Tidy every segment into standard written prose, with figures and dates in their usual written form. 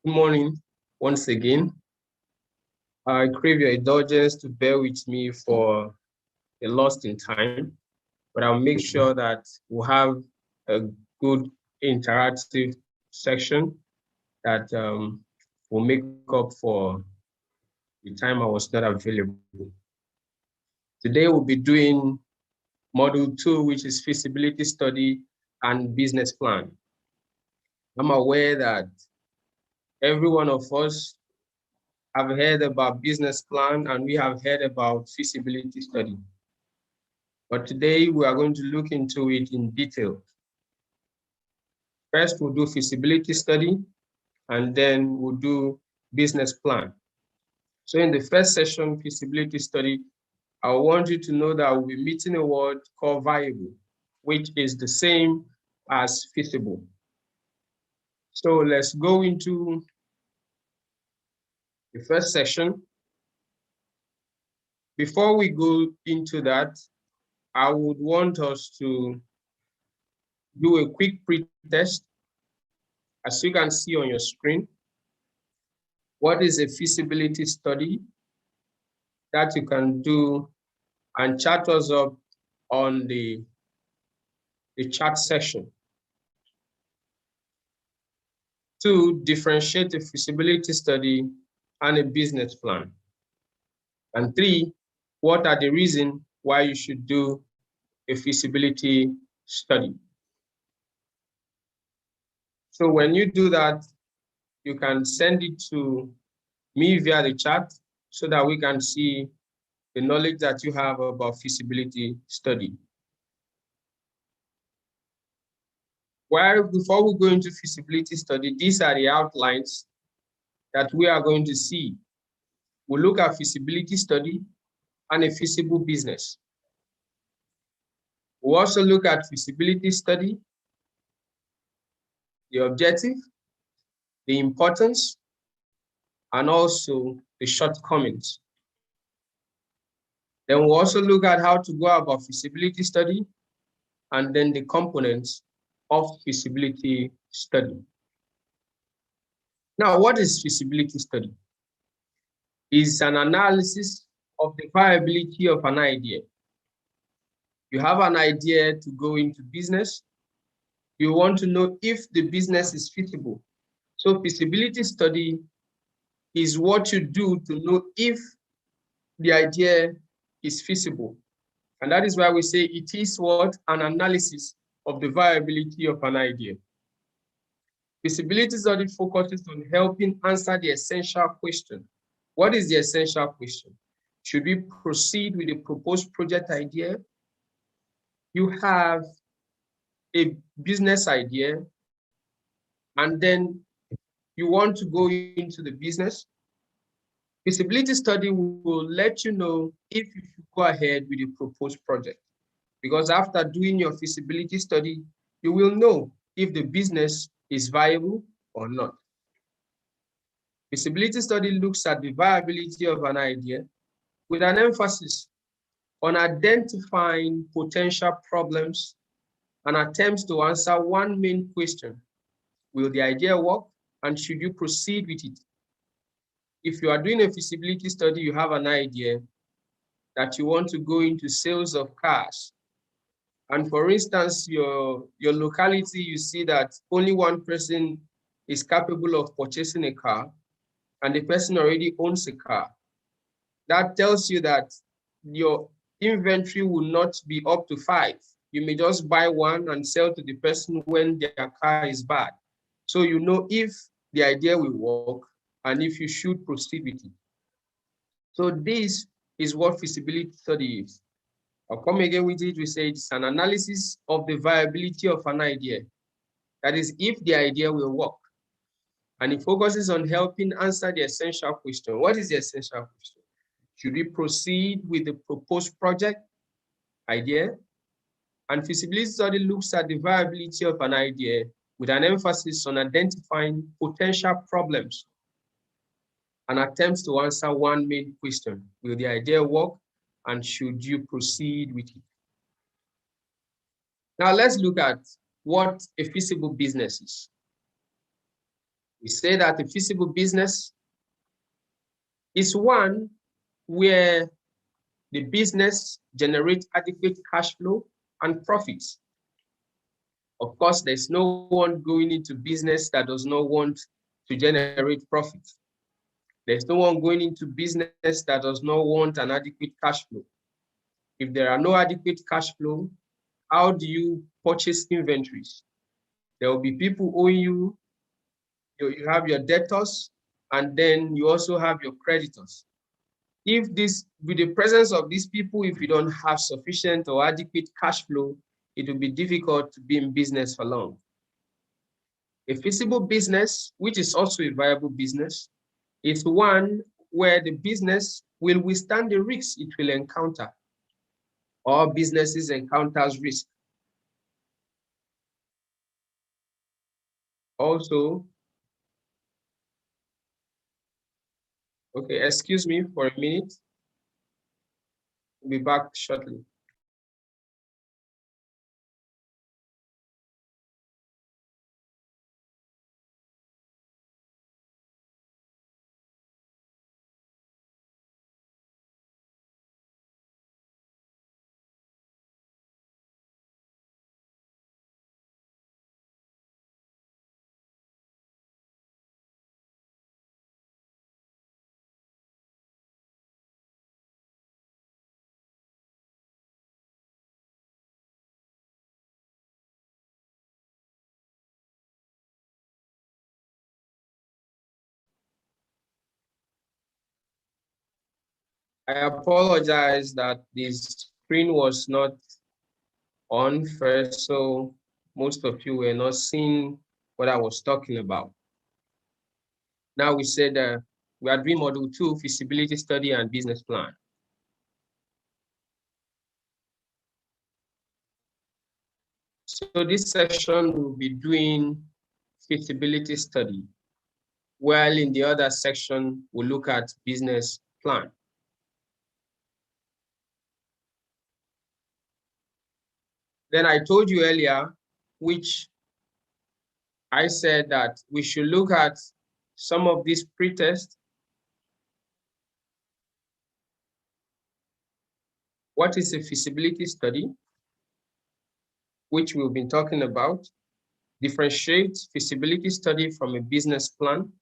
Good morning once again. I crave your indulgence to bear with me for a loss in time, but I'll make sure that we'll have a good interactive section that will make up for the time I was not available. Today we'll be doing Module 2, which is Feasibility Study and Business Plan. I'm aware that every one of us have heard about business plan and we have heard about feasibility study. But today we are going to look into it in detail. First, we'll do feasibility study and then we'll do business plan. So in the first session, feasibility study, I want you to know that we'll be meeting a word called viable, which is the same as feasible. So let's go into the first session. Before we go into that, I would want us to do a quick pre-test. As you can see on your screen, what is a feasibility study that you can do and chat us up on the chat section. 2, differentiate a feasibility study and a business plan. And 3, what are the reasons why you should do a feasibility study? So when you do that, you can send it to me via the chat so that we can see the knowledge that you have about feasibility study. Well, before we go into feasibility study, these are the outlines that we are going to see. We'll look at feasibility study and a feasible business. We'll also look at feasibility study, the objective, the importance, and also the shortcomings. Then we'll also look at how to go about feasibility study and then the components of feasibility study. Now, what is feasibility study? It's an analysis of the viability of an idea. You have an idea to go into business. You want to know if the business is feasible. So feasibility study is what you do to know if the idea is feasible. And that is why we say it is what? An analysis of the viability of an idea. Feasibility study focuses on helping answer the essential question. What is the essential question? Should we proceed with a proposed project idea? You have a business idea, and then you want to go into the business. Feasibility study will let you know if you should go ahead with the proposed project. Because after doing your feasibility study, you will know if the business is viable or not. Feasibility study looks at the viability of an idea with an emphasis on identifying potential problems and attempts to answer one main question: will the idea work and should you proceed with it? If you are doing a feasibility study, you have an idea that you want to go into sales of cars. And for instance, your locality, you see that only one person is capable of purchasing a car and the person already owns a car. That tells you that your inventory will not be up to 5. You may just buy one and sell to the person when their car is bad. So you know if the idea will work and if you should proceed with it. So this is what feasibility study is. I'll come again with it. We say it's an analysis of the viability of an idea. That is, if the idea will work. And it focuses on helping answer the essential question. What is the essential question? Should we proceed with the proposed project idea? And feasibility study looks at the viability of an idea with an emphasis on identifying potential problems and attempts to answer one main question: will the idea work and should you proceed with it? Now let's look at what a feasible business is. We say that a feasible business is one where the business generates adequate cash flow and profits. Of course, there's no one going into business that does not want to generate profit. There's no one going into business that does not want an adequate cash flow. If there are no adequate cash flow, how do you purchase inventories? There will be people owing you, you have your debtors, and then you also have your creditors. If this, with the presence of these people, if you don't have sufficient or adequate cash flow, it will be difficult to be in business for long. A feasible business, which is also a viable business, is one where the business will withstand the risks it will encounter. All businesses encounters risk. Also, okay, excuse me for a minute. We'll be back shortly. I apologize that this screen was not on first, so most of you were not seeing what I was talking about. Now we said we are doing module 2, feasibility study and business plan. So this session will be doing feasibility study, while in the other section, we'll look at business plan. Then I told you earlier, which I said that we should look at some of these pre-tests. What is a feasibility study, which we've been talking about? Differentiate feasibility study from a business plan,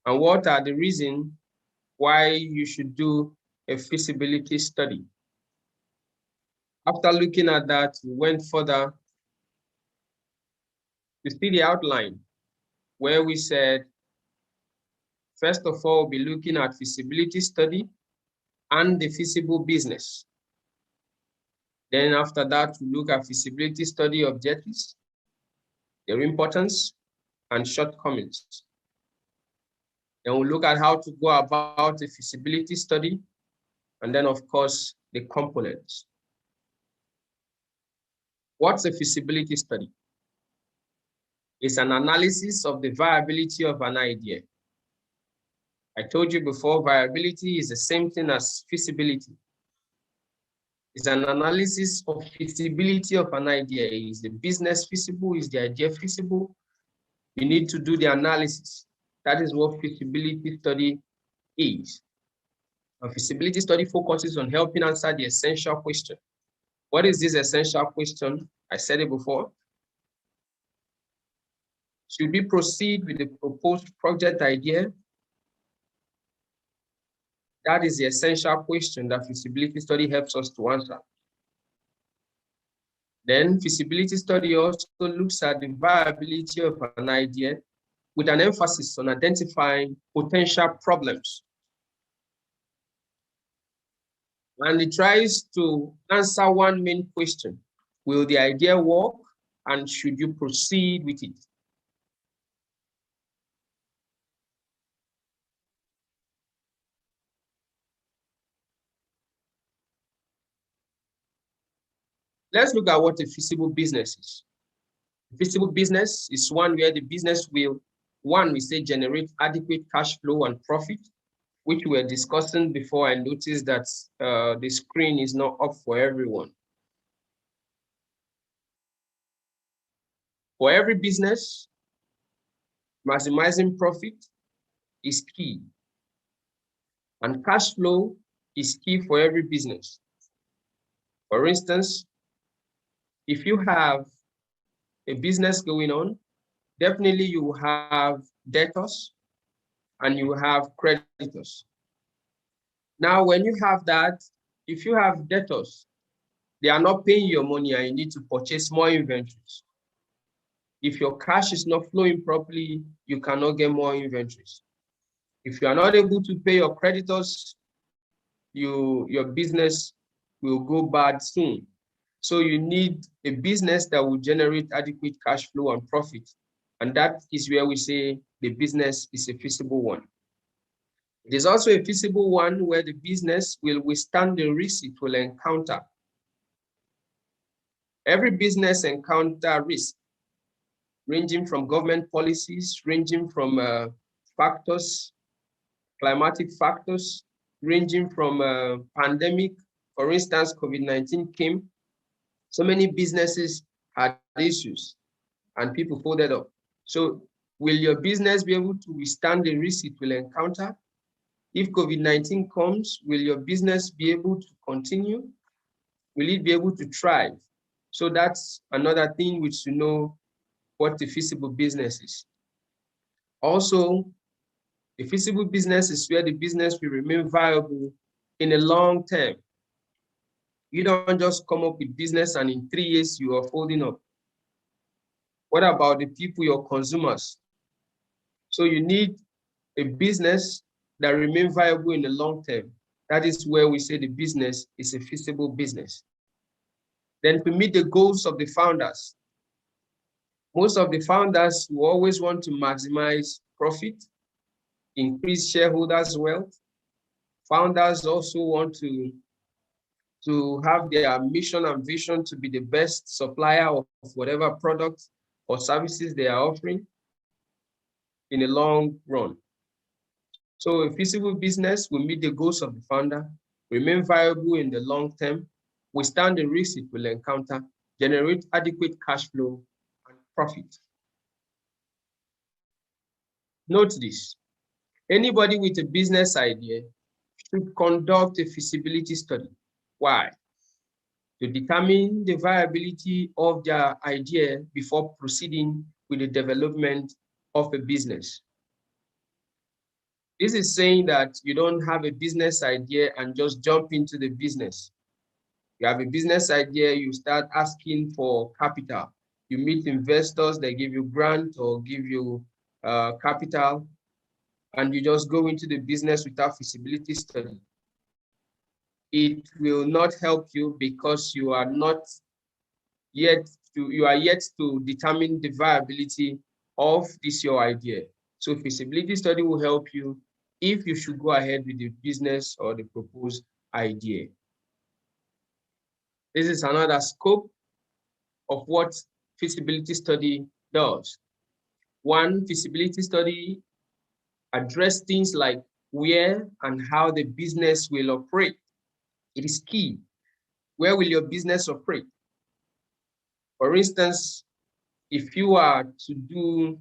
and what are the reasons why you should do a feasibility study. After looking at that, we went further to see the outline, where we said, first of all, we'll be looking at feasibility study and the feasible business. Then after that, we look at feasibility study objectives, their importance, and shortcomings. Then we'll look at how to go about a feasibility study, and then, of course, the components. What's a feasibility study? It's an analysis of the viability of an idea. I told you before, viability is the same thing as feasibility. It's an analysis of feasibility of an idea. Is the business feasible? Is the idea feasible? You need to do the analysis. That is what feasibility study is. A feasibility study focuses on helping answer the essential question. What is this essential question? I said it before. Should we proceed with the proposed project idea? That is the essential question that feasibility study helps us to answer. Then feasibility study also looks at the viability of an idea with an emphasis on identifying potential problems. And it tries to answer one main question: will the idea work, and should you proceed with it? Let's look at what a feasible business is. A feasible business is one where the business will, one, we say, generate adequate cash flow and profit, which we were discussing before. I noticed that the screen is not up for everyone. For every business, Maximizing profit is key, and cash flow is key for every business. For instance, if you have a business going on, definitely you have debtors and you have creditors. Now, when you have that, if you have debtors, they are not paying your money and you need to purchase more inventories. If your cash is not flowing properly, you cannot get more inventories. If you are not able to pay your creditors, your business will go bad soon. So you need a business that will generate adequate cash flow and profit. And that is where we say the business is a feasible one. It is also a feasible one where the business will withstand the risk it will encounter. Every business encounters risk, ranging from government policies, ranging from factors, climatic factors, ranging from pandemic. For instance, COVID-19 came. So many businesses had issues and people folded up. So will your business be able to withstand the risk it will encounter? If COVID-19 comes, will your business be able to continue? Will it be able to thrive? So that's another thing which to know what the feasible business is. Also, the feasible business is where the business will remain viable in the long term. You don't just come up with business and in 3 years you are folding up. What about the people, your consumers? So you need a business that remains viable in the long term. That is where we say the business is a feasible business. Then to meet the goals of the founders. Most of the founders will always want to maximize profit, increase shareholders' wealth. Founders also want to have their mission and vision to be the best supplier of whatever product or services they are offering in the long run. So a feasible business will meet the goals of the founder, remain viable in the long term, withstand the risks it will encounter, generate adequate cash flow and profit. Note this, anybody with a business idea should conduct a feasibility study. Why? To determine the viability of their idea before proceeding with the development of a business. This is saying that you don't have a business idea and just jump into the business. You have a business idea, you start asking for capital. You meet investors, they give you grant or give you capital, and you just go into the business without feasibility study. It will not help you because you are yet to determine the viability of this your idea. So feasibility study will help you if you should go ahead with the business or the proposed idea. This is another scope of what feasibility study does. One, feasibility study address things like where and how the business will operate. It is key. Where will your business operate? For instance, if you are to do,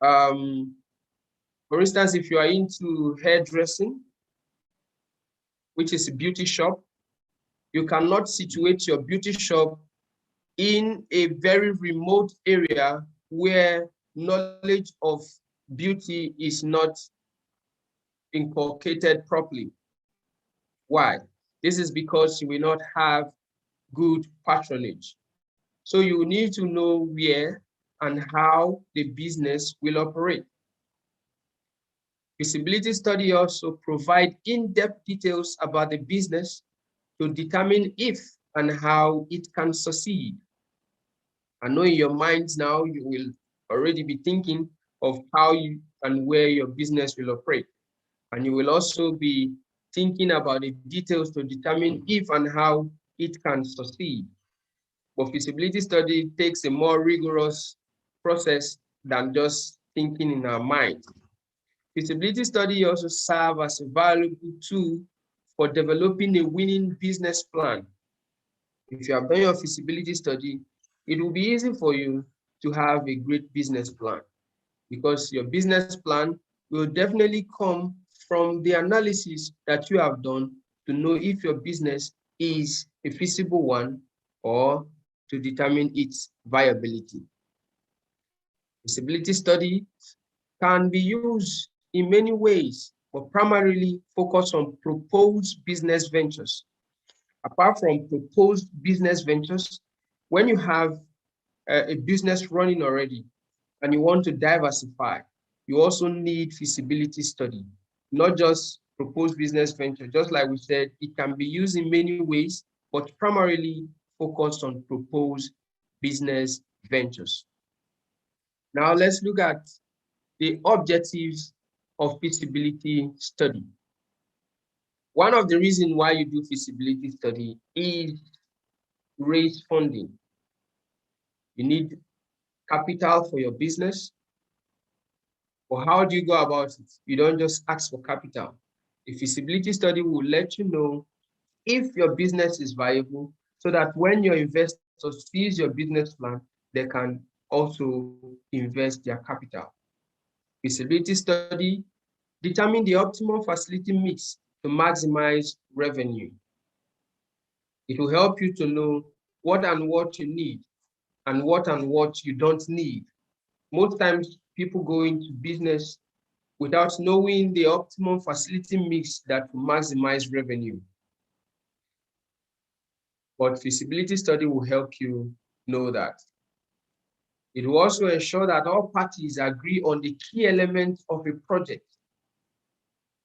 for instance, if you are into hairdressing, which is a beauty shop, you cannot situate your beauty shop in a very remote area where knowledge of beauty is not inculcated properly. Why? This is because you will not have good patronage. So you need to know where and how the business will operate. Feasibility study also provide in-depth details about the business to determine if and how it can succeed. I know in your minds now, you will already be thinking of how you and where your business will operate. And you will also be thinking about the details to determine if and how it can succeed. But feasibility study takes a more rigorous process than just thinking in our mind. Feasibility study also serves as a valuable tool for developing a winning business plan. If you have done your feasibility study, it will be easy for you to have a great business plan. because your business plan will definitely come from the analysis that you have done to know if your business is a feasible one or to determine its viability. Feasibility study can be used in many ways, but primarily focus on proposed business ventures. Apart from proposed business ventures, when you have a business running already and you want to diversify, you also need feasibility study, not just proposed business venture. Just like we said, it can be used in many ways, but primarily focused on proposed business ventures. Now let's look at the objectives of feasibility study. One of the reasons why you do feasibility study is to raise funding. You need capital for your business. Or how do you go about it? You don't just ask for capital. A feasibility study will let you know if your business is viable, so that when your investors see your business plan, they can also invest their capital. Feasibility study determine the optimal facility mix to maximize revenue. It will help you to know what and what you need and what you don't need. Most times people go into business without knowing the optimum facility mix that will maximize revenue. But feasibility study will help you know that. It will also ensure that all parties agree on the key elements of a project.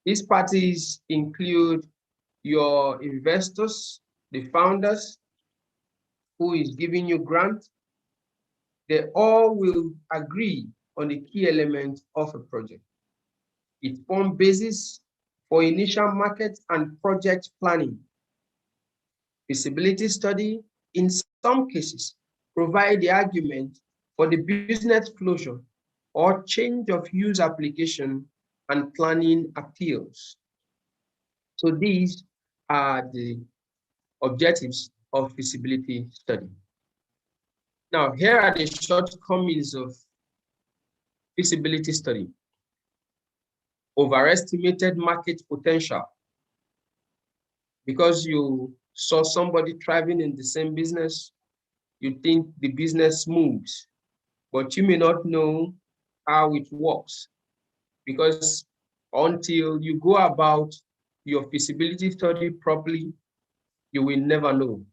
These parties include your investors, the founders, who is giving you grant. They all will agree on the key elements of a project. It forms basis for initial market and project planning. Feasibility study, in some cases, provide the argument for the business closure or change of use application and planning appeals. So these are the objectives of feasibility study. Now, here are the shortcomings of feasibility study. Overestimated market potential. Because you saw somebody thriving in the same business, you think the business moves, but you may not know how it works, because until you go about your feasibility study properly, you will never know.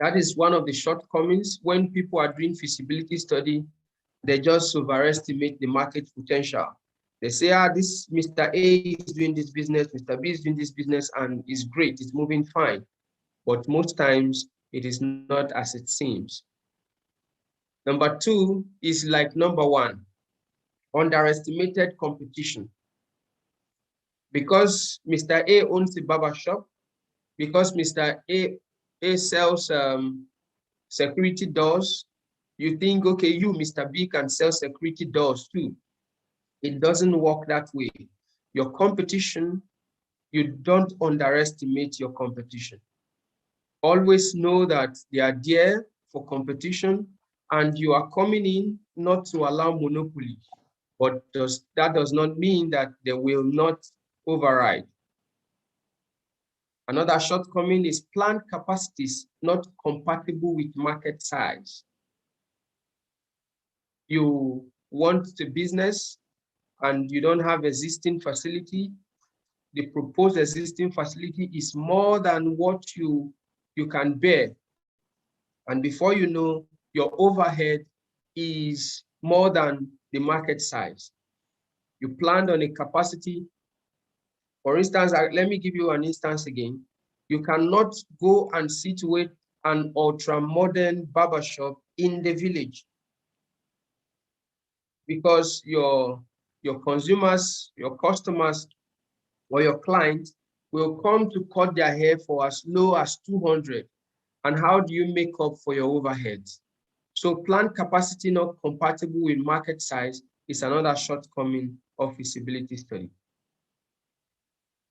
That is one of the shortcomings. When people are doing feasibility study, they just overestimate the market potential. They say, this Mr. A is doing this business, Mr. B is doing this business, and it's great, it's moving fine. But most times it is not as it seems. Number two is like number one, underestimated competition. Because Mr. A owns a barber shop, because Mr. A sells security doors, you think, okay, you, Mr. B, can sell security doors too. It doesn't work that way. Your competition, you don't underestimate your competition. Always know that they are there for competition, and you are coming in not to allow monopoly, but that does not mean that they will not override. Another shortcoming is plant capacities not compatible with market size. You want the business and you don't have existing facility. The proposed existing facility is more than what you can bear. And before you know, your overhead is more than the market size. You planned on a capacity. For instance, let me give you an instance again. You cannot go and situate an ultra-modern barbershop in the village, because your consumers, your customers, or your clients will come to cut their hair for as low as 200. And how do you make up for your overheads? So plant capacity not compatible with market size is another shortcoming of feasibility study.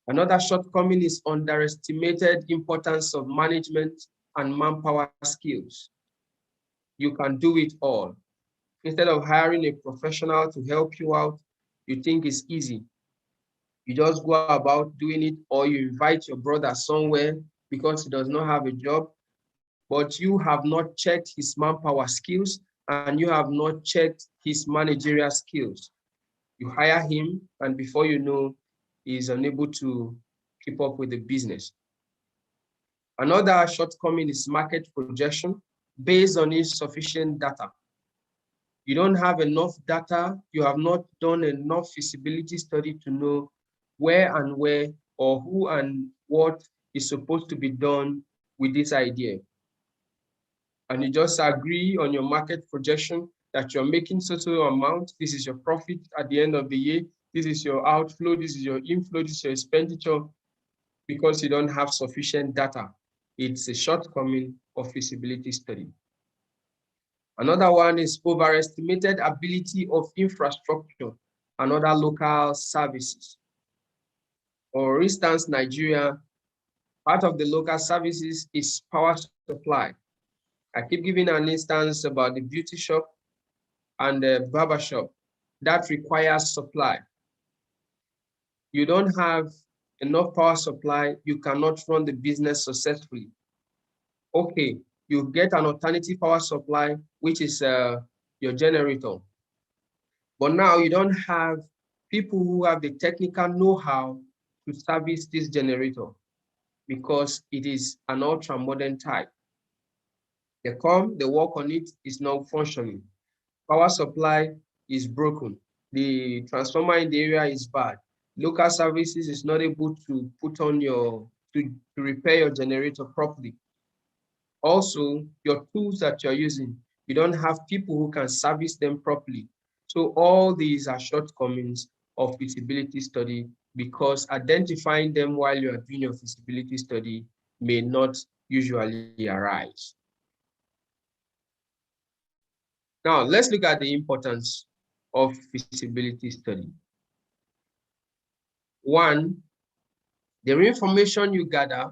Another shortcoming is underestimated importance of management and manpower skills. You can do it all. Instead of hiring a professional to help you out, you think it's easy. You just go about doing it, or you invite your brother somewhere because he does not have a job, but you have not checked his manpower skills and you have not checked his managerial skills. You hire him, and before you know, he is unable to keep up with the business. Another shortcoming is market projection based on insufficient data. You don't have enough data, you have not done enough feasibility study to know where or who and what is supposed to be done with this idea. And you just agree on your market projection that you're making so amount, this is your profit at the end of the year, this is your outflow, this is your inflow, this is your expenditure, because you don't have sufficient data. It's a shortcoming of feasibility study. Another one is overestimated ability of infrastructure and other local services. For instance, Nigeria, part of the local services is power supply. I keep giving an instance about the beauty shop and the barber shop. That requires supply. You don't have enough power supply, you cannot run the business successfully. Okay, you get an alternative power supply, which is your generator. But now you don't have people who have the technical know-how to service this generator because it is an ultra-modern type. They come, they work on it, it's not functioning. Power supply is broken. The transformer in the area is bad. Local services is not able to put on to repair your generator properly. Also, your tools that you're using, you don't have people who can service them properly. So all these are shortcomings of feasibility study because identifying them while you are doing your feasibility study may not usually arise. Now, let's look at the importance of feasibility study. One, the information you gather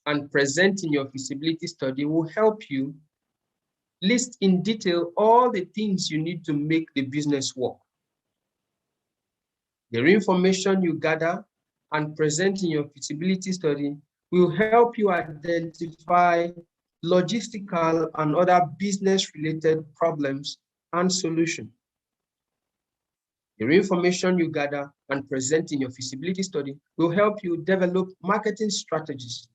and present in your feasibility study will help you list in detail all the things you need to make the business work. The information you gather and present in your feasibility study will help you identify logistical and other business-related problems and solutions. The information you gather and present in your feasibility study will help you develop marketing strategies.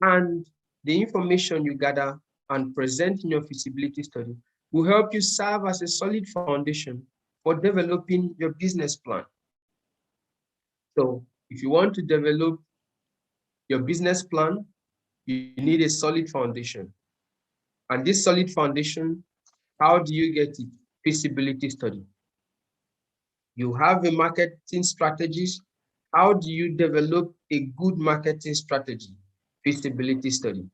And the information you gather and present in your feasibility study will help you serve as a solid foundation for developing your business plan. So if you want to develop your business plan, you need a solid foundation. And this solid foundation, how do you get it? Feasibility study. You have a marketing strategies. How do you develop a good marketing strategy? Feasibility study.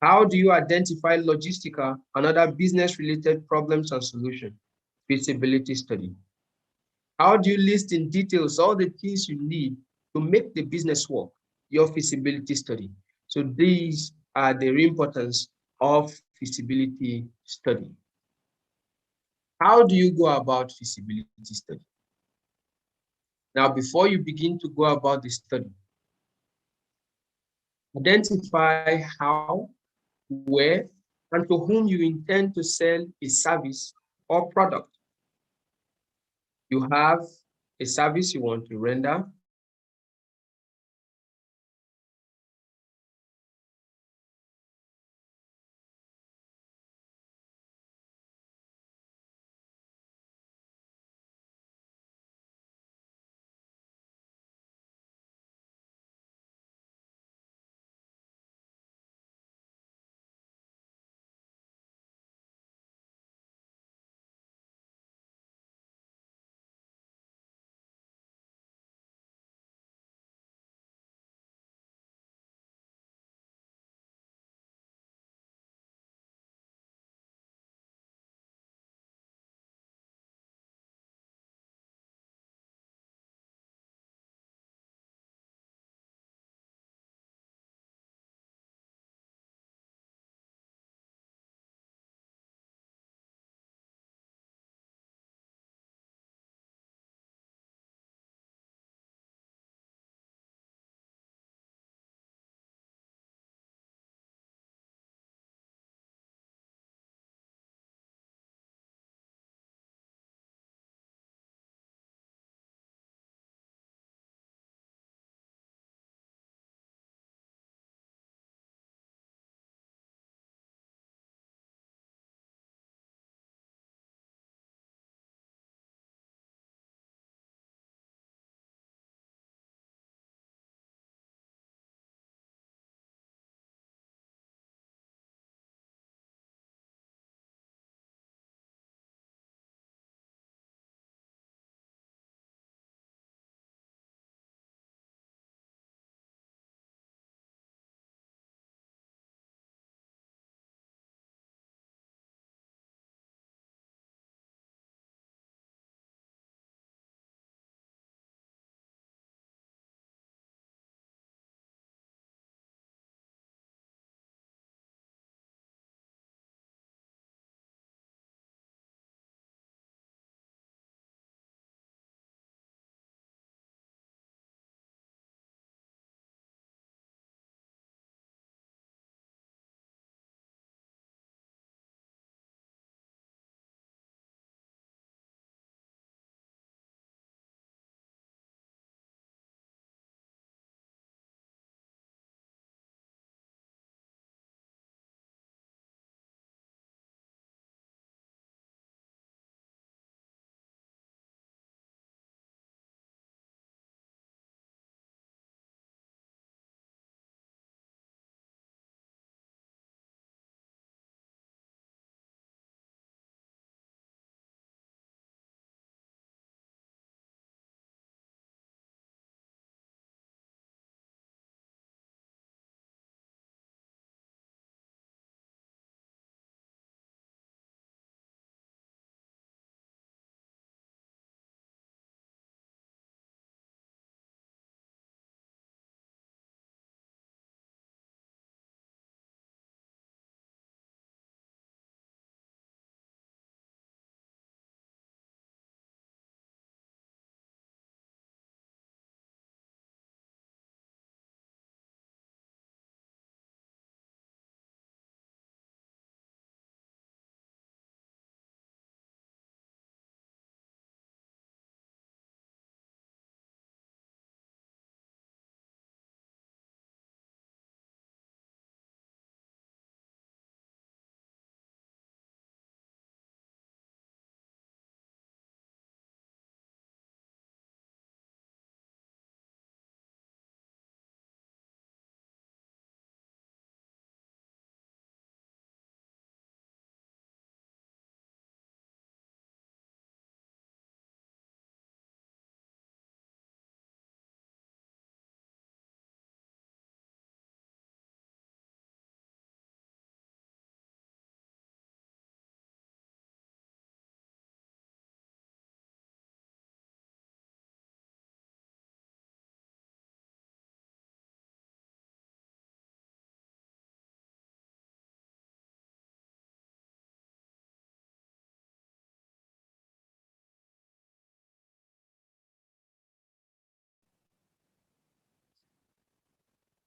How do you identify logistical and other business-related problems and solutions? Feasibility study. How do you list in details all the things you need to make the business work? Your feasibility study. So these are the importance of feasibility study. How do you go about feasibility study? Now, before you begin to go about the study, identify how, where, and to whom you intend to sell a service or product. You have a service you want to render.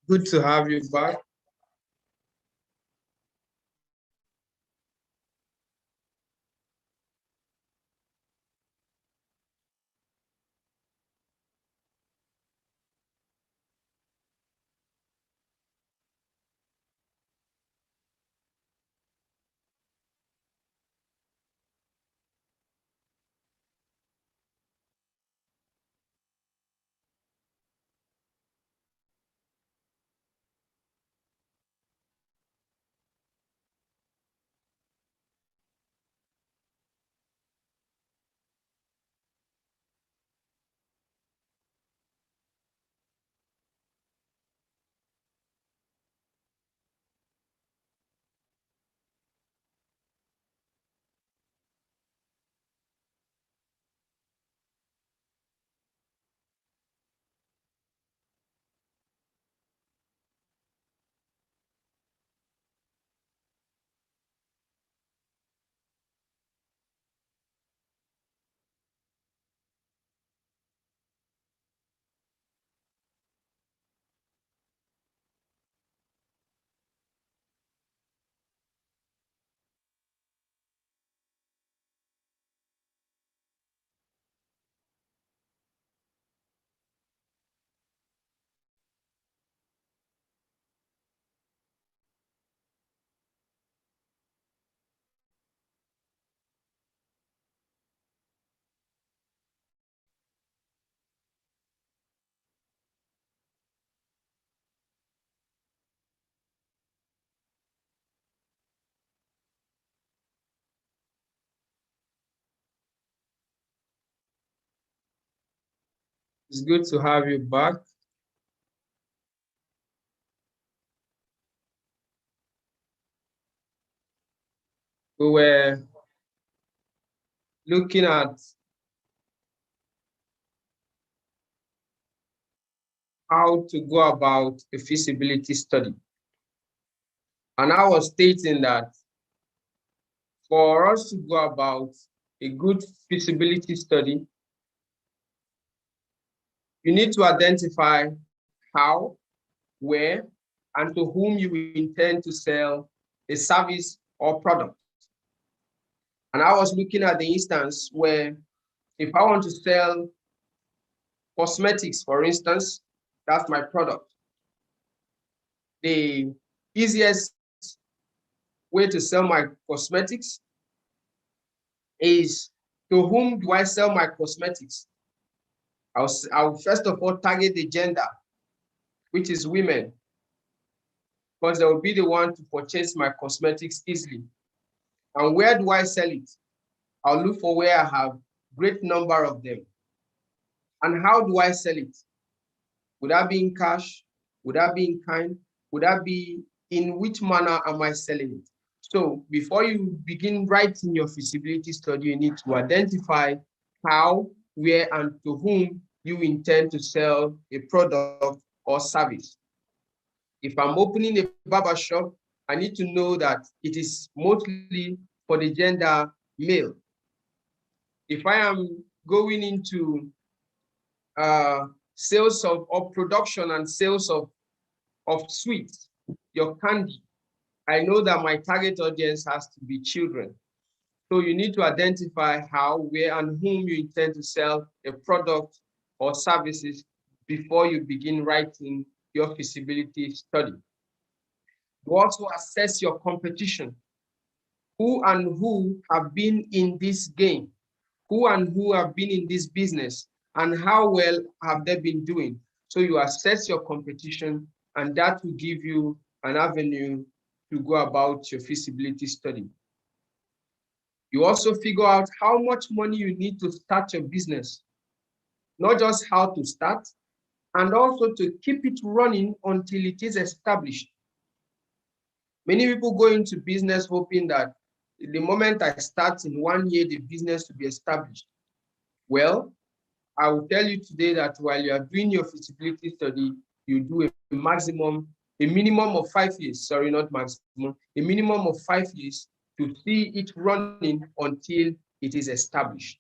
Good to have you back. It's good to have you back. We were looking at how to go about a feasibility study. And I was stating that for us to go about a good feasibility study, you need to identify how, where, and to whom you intend to sell a service or product. And I was looking at the instance where if I want to sell cosmetics, for instance, that's my product. The easiest way to sell my cosmetics is to whom do I sell my cosmetics? I'll first of all target the gender, which is women, because they will be the one to purchase my cosmetics easily. And where do I sell it? I'll look for where I have great number of them. And how do I sell it? Would that be in cash? Would that be in kind? Would that be in which manner am I selling it? So before you begin writing your feasibility study, you need to identify how, where, and to whom you intend to sell a product or service. If I'm opening a barber shop, I need to know that it is mostly for the gender male. If I am going into sales of or production and sales of sweets, your candy, I know that my target audience has to be children. So you need to identify how, where, and whom you intend to sell a product or services before you begin writing your feasibility study. You also assess your competition. Who and who have been in this game? Who and who have been in this business? And how well have they been doing? So you assess your competition, and that will give you an avenue to go about your feasibility study. You also figure out how much money you need to start your business, not just how to start, and also to keep it running until it is established. Many people go into business hoping that the moment I start in 1 year, the business will be established. Well, I will tell you today that while you are doing your feasibility study, you do a minimum of 5 years, sorry, not maximum, a minimum of 5 years to see it running until it is established.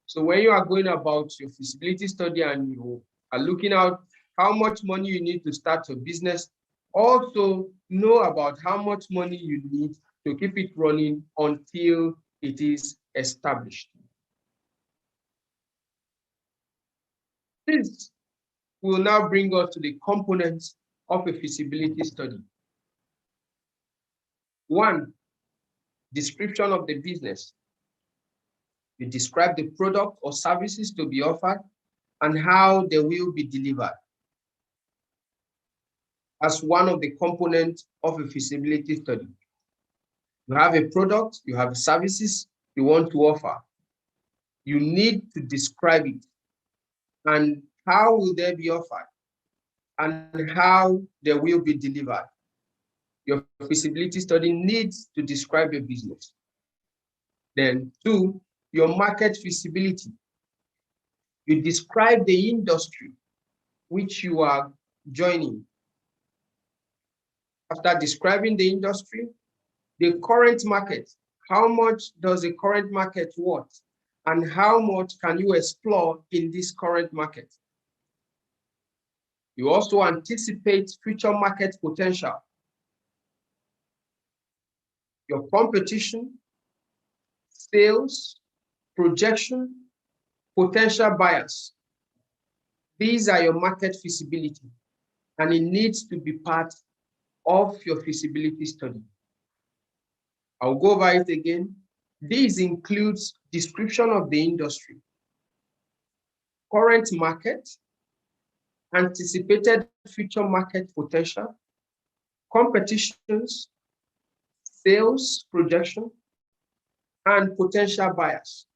So when you are going about your feasibility study and you are looking out how much money you need to start your business. Also know about how much money you need to keep it running until it is established. This will now bring us to the components of a feasibility study. One, description of the business. You describe the product or services to be offered and how they will be delivered as one of the components of a feasibility study. You have a product, you have services you want to offer. You need to describe it and how will they be offered and how they will be delivered. Your feasibility study needs to describe your business. Then two, your market feasibility. You describe the industry which you are joining. After describing the industry, the current market, how much does the current market worth? And how much can you explore in this current market? You also anticipate future market potential. Your competition, sales, projection, potential buyers. These are your market feasibility, and it needs to be part of your feasibility study. I'll go over it again. This includes description of the industry, current market, anticipated future market potential, competitions, sales projection, and potential buyers.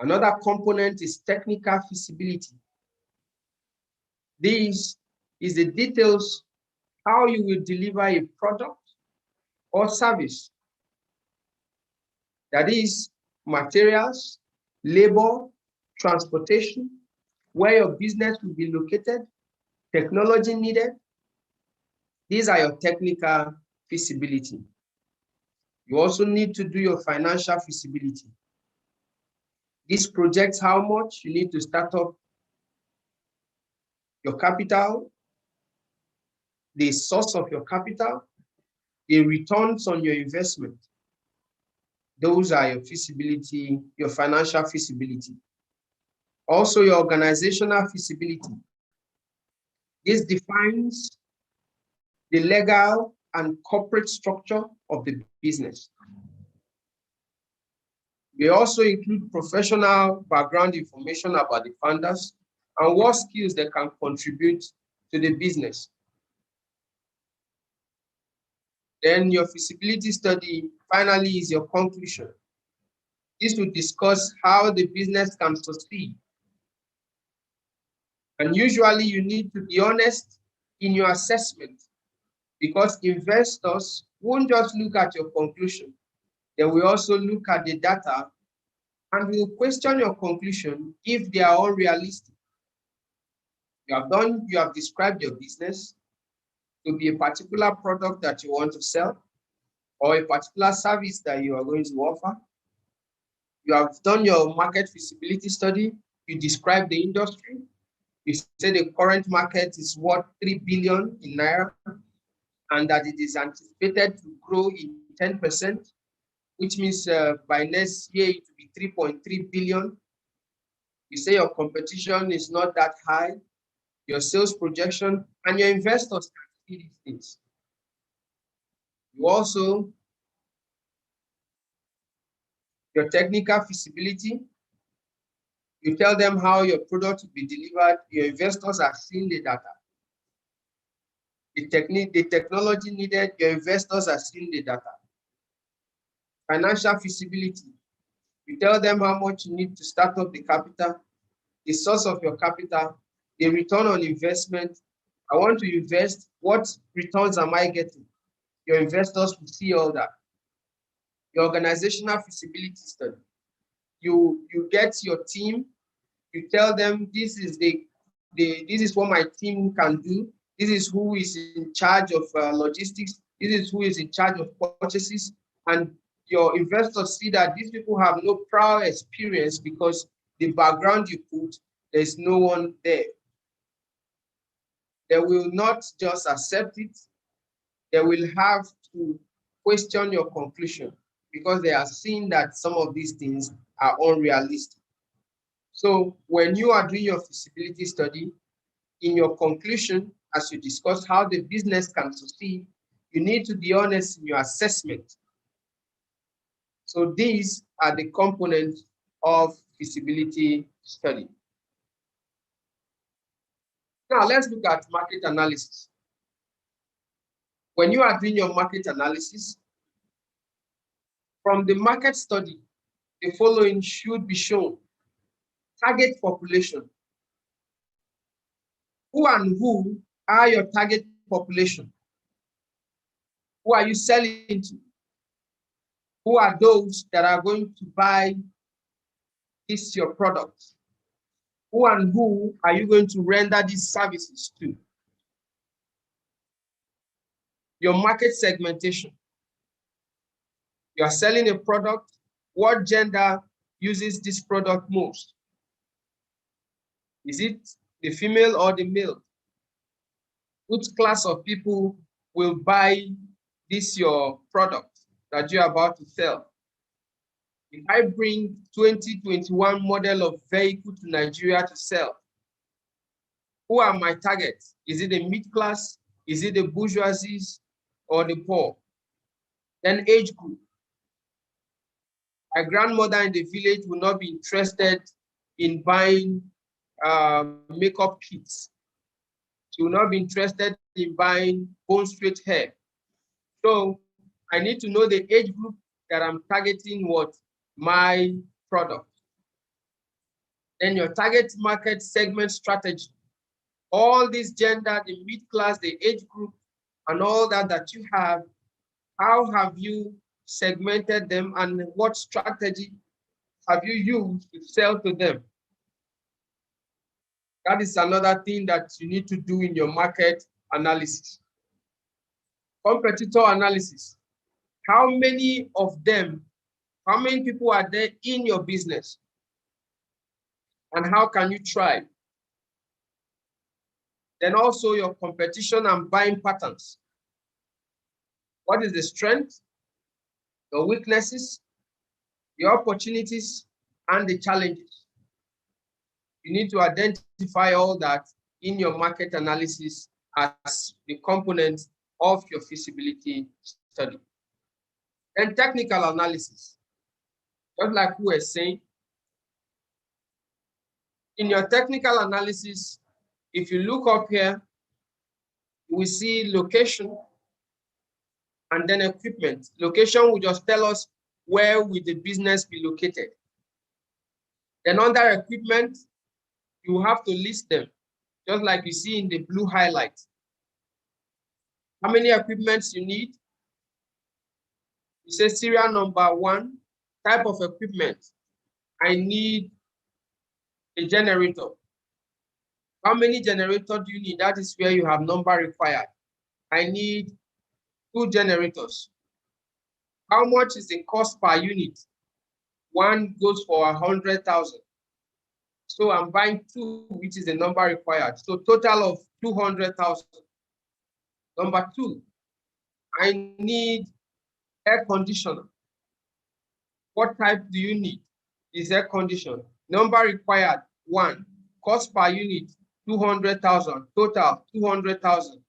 Another component is technical feasibility. This is the details how you will deliver a product or service. That is materials, labor, transportation, where your business will be located, technology needed. These are your technical feasibility. You also need to do your financial feasibility. This projects how much you need to start up your capital, the source of your capital, the returns on your investment. Those are your feasibility, your financial feasibility. Also, your organizational feasibility. This defines the legal and corporate structure of the business. We also include professional background information about the founders and what skills they can contribute to the business. Then your feasibility study finally is your conclusion. This will discuss how the business can succeed. And usually you need to be honest in your assessment because investors won't just look at your conclusion. They will also look at the data and will question your conclusion if they are unrealistic. You have described your business to be a particular product that you want to sell or a particular service that you are going to offer. You have done your market feasibility study. You describe the industry. You say the current market is worth 3 billion in Naira and that it is anticipated to grow in 10%, which means by next year it will be 3.3 billion. You say your competition is not that high, your sales projection, and your investors can see these things. You also, your technical feasibility, you tell them how your product will be delivered, your investors are seeing the data. The technology needed, your investors are seeing the data. Financial feasibility, you tell them how much you need to start up the capital, the source of your capital, the return on investment. I want to invest, what returns am I getting? Your investors will see all that. Your organizational feasibility study, you get your team, you tell them this is this is what my team can do. This is who is in charge of logistics. This is who is in charge of purchases. And your investors see that these people have no prior experience because the background you put, there's no one there. They will not just accept it, they will have to question your conclusion because they are seeing that some of these things are unrealistic. So when you are doing your feasibility study, in your conclusion, as you discuss how the business can succeed, you need to be honest in your assessment. So these are the components of feasibility study. Now let's look at market analysis. When you are doing your market analysis, from the market study, the following should be shown. Target population. Who and who are your target population? Who are you selling to? Who are those that are going to buy this your product? Who and who are you going to render these services to? Your market segmentation. You are selling a product. What gender uses this product most? Is it the female or the male? Which class of people will buy this your product that you're about to sell? If I bring 2021 model of vehicle to Nigeria to sell, who are my targets? Is it the mid class? Is it the bourgeoisie or the poor? Then age group. My grandmother in the village will not be interested in buying makeup kits. She will not be interested in buying bone straight hair. So I need to know the age group that I'm targeting what my product. Then your target market segment strategy. All this gender, the mid class, the age group, and all that you have, how have you segmented them and what strategy have you used to sell to them? That is another thing that you need to do in your market analysis. Competitor analysis. How many of them, how many people are there in your business? And how can you thrive? Then also your competition and buying patterns. What is the strength, your weaknesses, your opportunities, and the challenges? You need to identify all that in your market analysis as the components of your feasibility study. Then technical analysis. Just like we were saying, in your technical analysis, if you look up here, we see location and then equipment. Location will just tell us where will the business be located. Then under equipment, you have to list them, just like you see in the blue highlight. How many equipments you need? You say serial number 1, type of equipment. I need a generator. How many generators do you need? That is where you have number required. I need 2 generators. How much is the cost per unit? One goes for 100,000. So I'm buying 2, which is the number required. So total of 200,000. Number 2, I need air conditioner. What type do you need? Is air conditioner. Number required 1. Cost per unit 200,000. Total 200,000.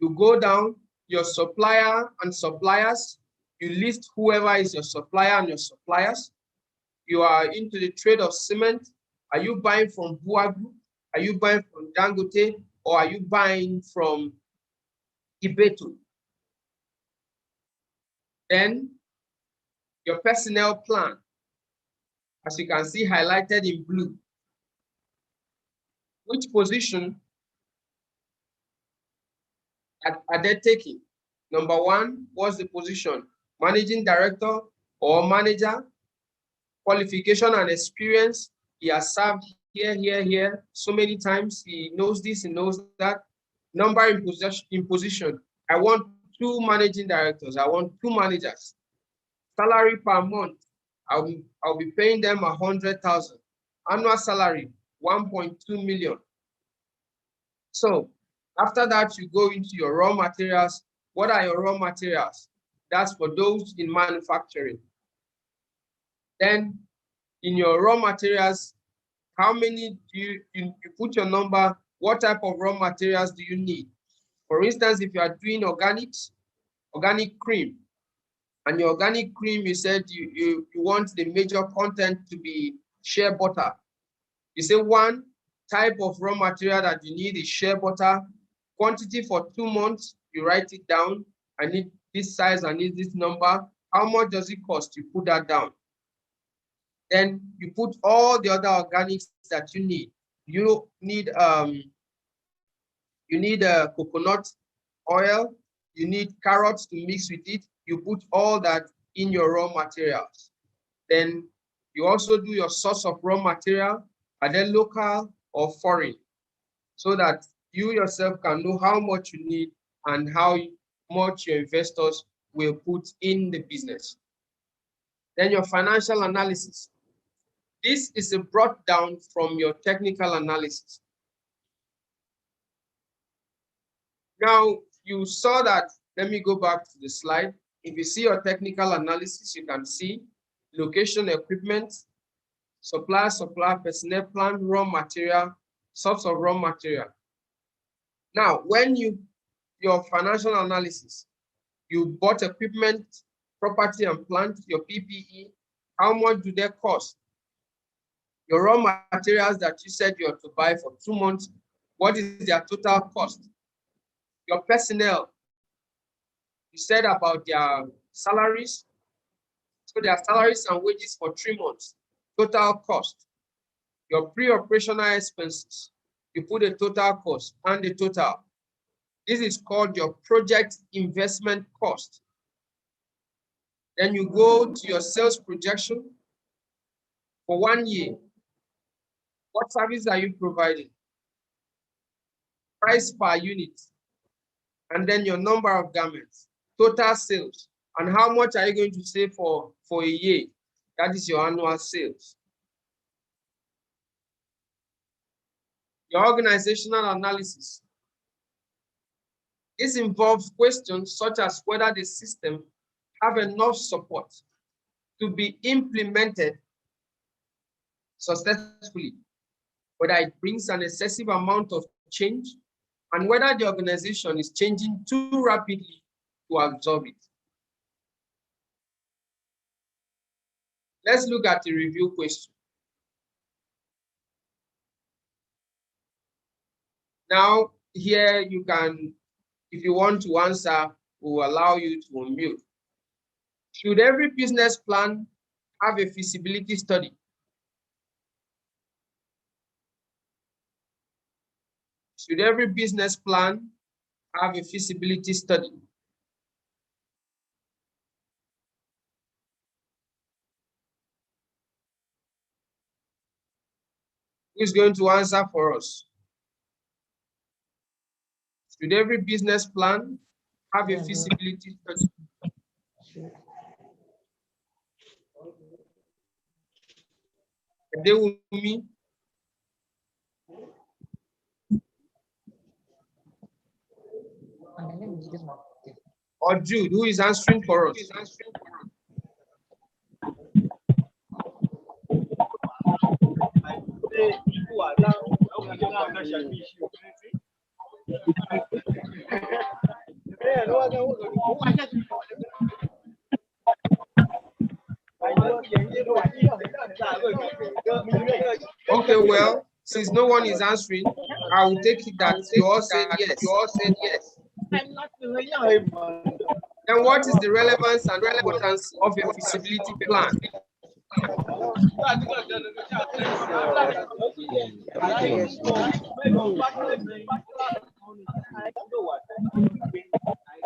You go down your supplier and suppliers. You list whoever is your supplier and your suppliers. You are into the trade of cement. Are you buying from Bua Group? Are you buying from Dangote? Or are you buying from Ibeto? Then your personnel plan, as you can see highlighted in blue. Which position are they taking? Number 1, what's the position? Managing director or manager? Qualification and experience. He has served here so many times. He knows this, he knows that. Number in position. I want 2 managing directors. I want 2 managers. Salary per month. I'll be paying them 100,000. Annual salary 1.2 million. So after that, you go into your raw materials. What are your raw materials? That's for those in manufacturing. Then in your raw materials, how many do you put your number? What type of raw materials do you need? For instance, if you are doing organics, organic cream, and your organic cream, you said you want the major content to be shea butter. You say one type of raw material that you need is shea butter. Quantity for 2 months, you write it down. I need this size, I need this number. How much does it cost? You put that down. Then you put all the other organics that you need. You need coconut oil, you need carrots to mix with it. You put all that in your raw materials. Then you also do your source of raw material, either local or foreign, so that you yourself can know how much you need and how much your investors will put in the business. Then your financial analysis. This is brought down from your technical analysis. Now, you saw that, let me go back to the slide. If you see your technical analysis, you can see location, equipment, supply, personnel, plant, raw material, source of raw material. Now, when your financial analysis, you bought equipment, property and plant, your PPE, how much do they cost? Your raw materials that you said you have to buy for 2 months, what is their total cost? Your personnel, you said about their salaries. So their salaries and wages for 3 months, total cost. Your pre-operational expenses, you put the total cost and the total. This is called your project investment cost. Then you go to your sales projection for 1 year. What service are you providing? Price per unit. And then your number of garments, total sales. And how much are you going to save for a year? That is your annual sales. Your organizational analysis. This involves questions such as whether the system have enough support to be implemented successfully, whether it brings an excessive amount of change, and whether the organization is changing too rapidly to absorb it. Let's look at the review question. Now, here you can, if you want to answer, we'll allow you to unmute. Should every business plan have a feasibility study? Should every business plan have a feasibility study? Who is going to answer for us? Should every business plan have a feasibility study? They will me. Or Jude, who is answering for us? Okay, well, since no one is answering, I will take it that you all said yes. You all said yes. Then what is the relevance and importance of a feasibility plan?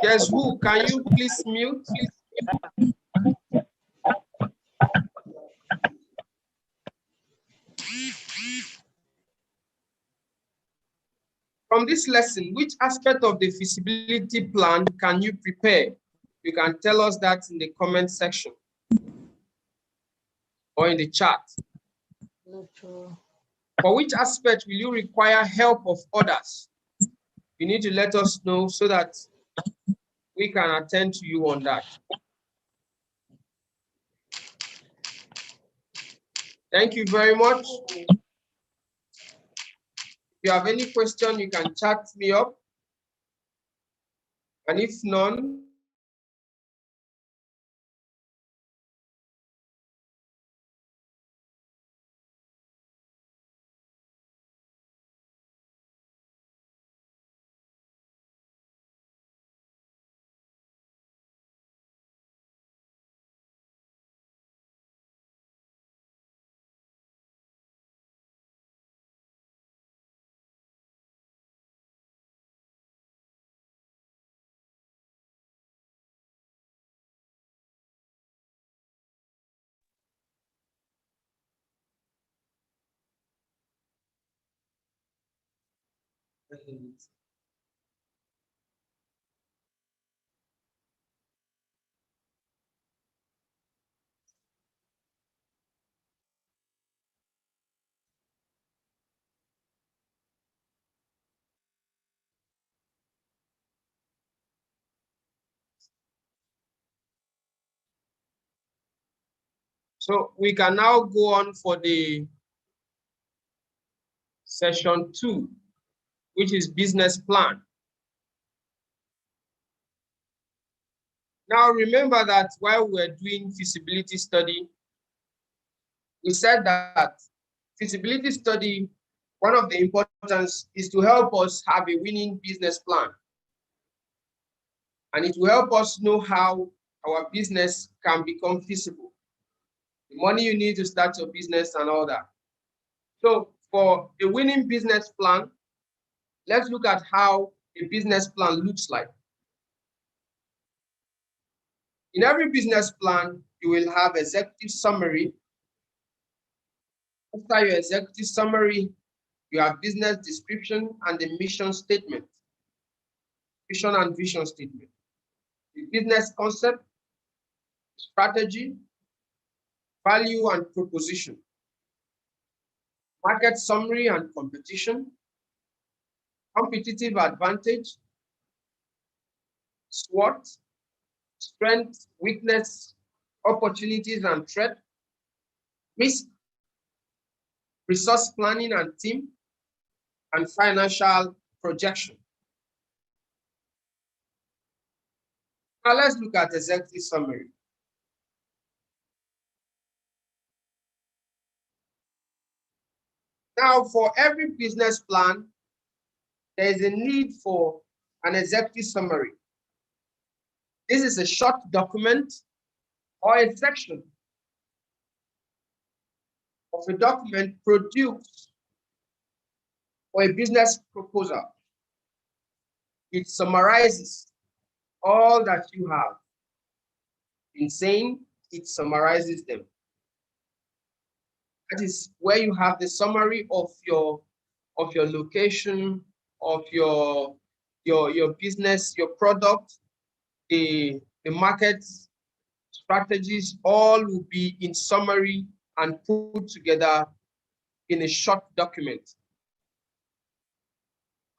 Guess who? Can you please mute? From this lesson, which aspect of the feasibility plan can you prepare? You can tell us that in the comment section or in the chat. For which aspect will you require help of others? You need to let us know so that we can attend to you on that. Thank you very much. If you have any question, you can chat me up. And if none, so we can now go on for the session 2, which is business plan. Now remember that while we're doing feasibility study, we said that feasibility study, one of the importance is to help us have a winning business plan. And it will help us know how our business can become feasible. The money you need to start your business and all that. So for a winning business plan, let's look at how a business plan looks like. In every business plan, you will have executive summary. After your executive summary, you have business description and the mission statement, mission and vision statement, the business concept, strategy, value and proposition, market summary and competition, competitive advantage, SWOT, strength, weakness, opportunities and threat, risk, resource planning and team, and financial projection. Now let's look at executive summary. Now for every business plan, there is a need for an executive summary. This is a short document or a section of a document produced for a business proposal. It summarizes all that you have been saying, it summarizes them. That is where you have the summary of your location, of your business, your product, the market strategies, all will be in summary and put together in a short document.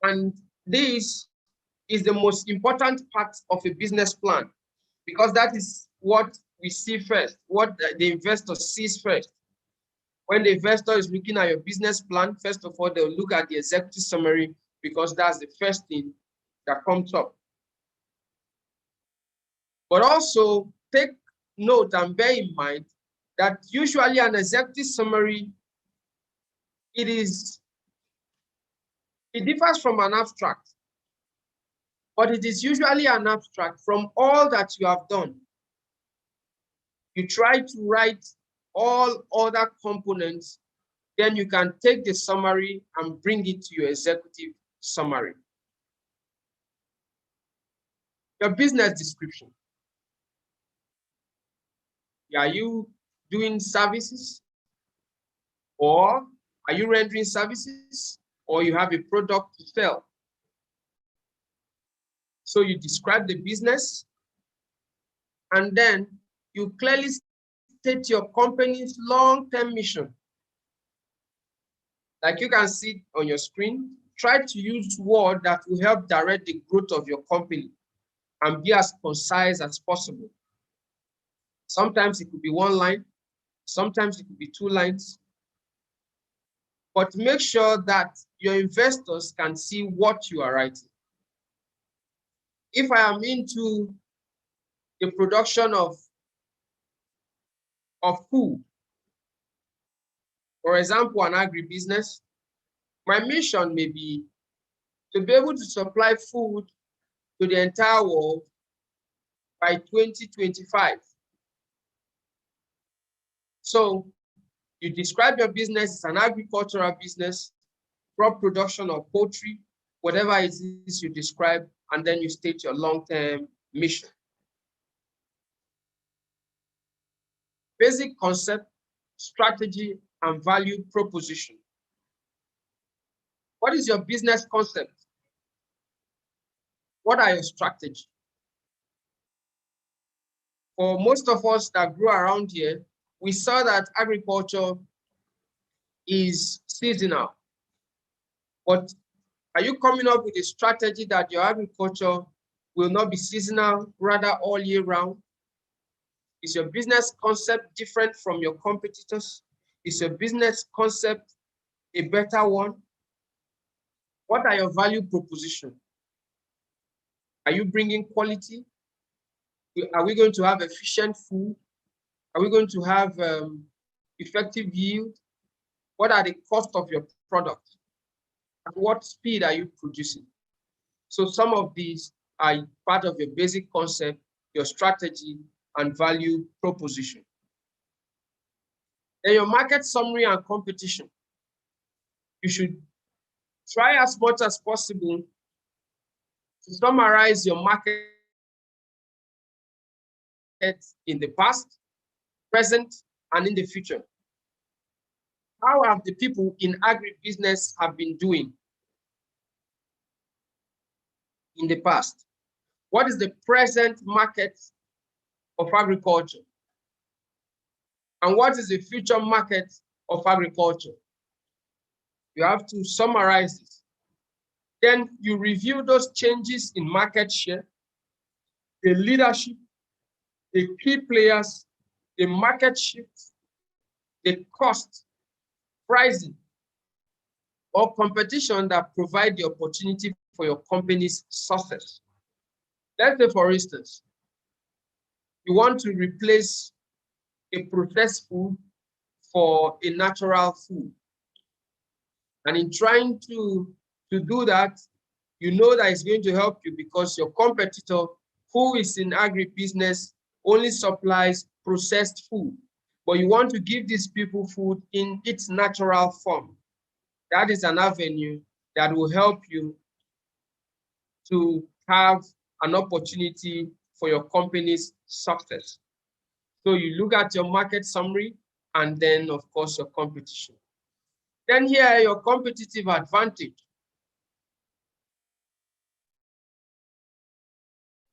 And this is the most important part of a business plan, because that is what we see first, what the investor sees first. When the investor is looking at your business plan, first of all, they'll look at the executive summary, because that's the first thing that comes up. But also take note and bear in mind that usually an executive summary, it differs from an abstract, but it is usually an abstract from all that you have done. You try to write all other components, then you can take the summary and bring it to your executive summary. Your business description. Are you doing services? Or are you rendering services? Or you have a product to sell? So you describe the business, and then you clearly state your company's long-term mission. Like you can see on your screen, try to use words that will help direct the growth of your company and be as concise as possible. Sometimes it could be one line, sometimes it could be 2 lines, but make sure that your investors can see what you are writing. If I am into the production of food, for example, an agribusiness, my mission may be to be able to supply food to the entire world by 2025. So you describe your business as an agricultural business, crop production or poultry, whatever it is you describe, and then you state your long-term mission. Basic concept, strategy, and value proposition. What is your business concept? What are your strategy? For most of us that grew around here, we saw that agriculture is seasonal. But are you coming up with a strategy that your agriculture will not be seasonal, rather all year round? Is your business concept different from your competitors? Is your business concept a better one? What are your value proposition? Are you bringing quality? Are we going to have efficient food? Are we going to have effective yield? What are the costs of your product? At what speed are you producing? So some of these are part of your basic concept, your strategy, and value proposition. Then your market summary and competition. You should try as much as possible to summarize your market in the past, present, and in the future. How have the people in agribusiness have been doing in the past? What is the present market of agriculture? And what is the future market of agriculture? You have to summarize this. Then you review those changes in market share, the leadership, the key players, the market shifts, the cost, pricing, or competition that provide the opportunity for your company's success. Let's say, for instance, you want to replace a processed food for a natural food. And in trying to do that, you know that it's going to help you because your competitor who is in agribusiness only supplies processed food, but you want to give these people food in its natural form. That is an avenue that will help you to have an opportunity for your company's success. So you look at your market summary and then, of course, your competition. Then here, your competitive advantage.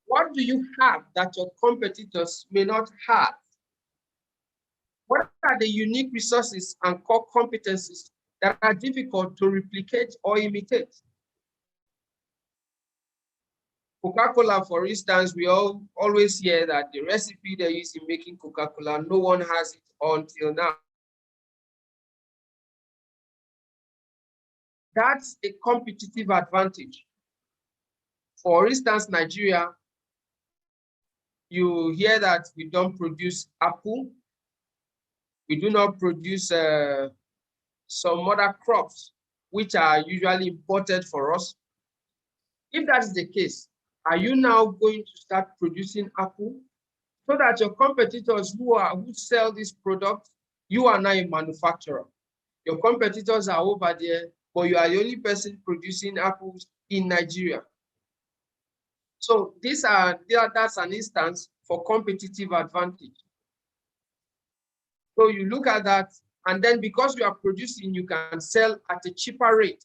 What do you have that your competitors may not have? What are the unique resources and core competencies that are difficult to replicate or imitate? Coca-Cola, for instance, we always hear that the recipe they use in making Coca-Cola, no one has it until now. That's a competitive advantage. For instance, Nigeria, you hear that we don't produce apple. We do not produce some other crops, which are usually imported for us. If that is the case, are you now going to start producing apple so that your competitors who sell this product, you are now a manufacturer. Your competitors are over there, but you are the only person producing apples in Nigeria. So that's an instance for competitive advantage. So you look at that, and then because you are producing, you can sell at a cheaper rate.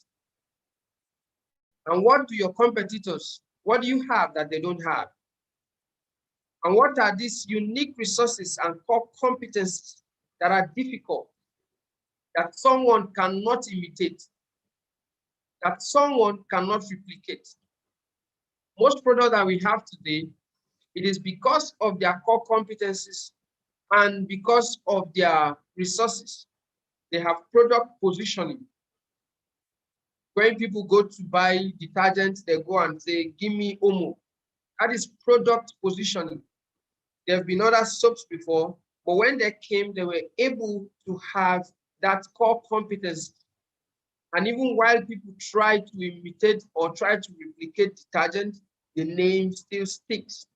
And what do your competitors, what do you have that they don't have? And what are these unique resources and core competencies that are difficult, that someone cannot imitate? that someone cannot replicate. Most products that we have today, it is because of their core competencies and because of their resources. They have product positioning. When people go to buy detergent, they go and say, give me Omo. That is product positioning. There have been other soaps before, but when they came, they were able to have that core competence. And even while people try to imitate or try to replicate detergent, the name still sticks.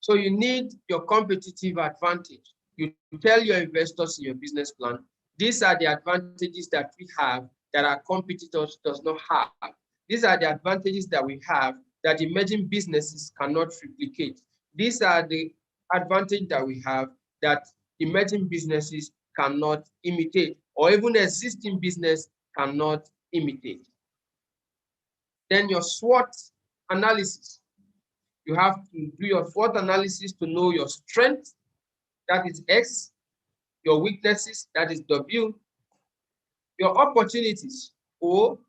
So you need your competitive advantage. You tell your investors in your business plan, these are the advantages that we have that our competitors does not have. These are the advantages that we have that emerging businesses cannot replicate. These are the advantage that we have that emerging businesses cannot imitate, or even existing business cannot imitate. Then your SWOT analysis. You have to do your SWOT analysis to know your strength, that is X, your weaknesses, that is W, your opportunities, O,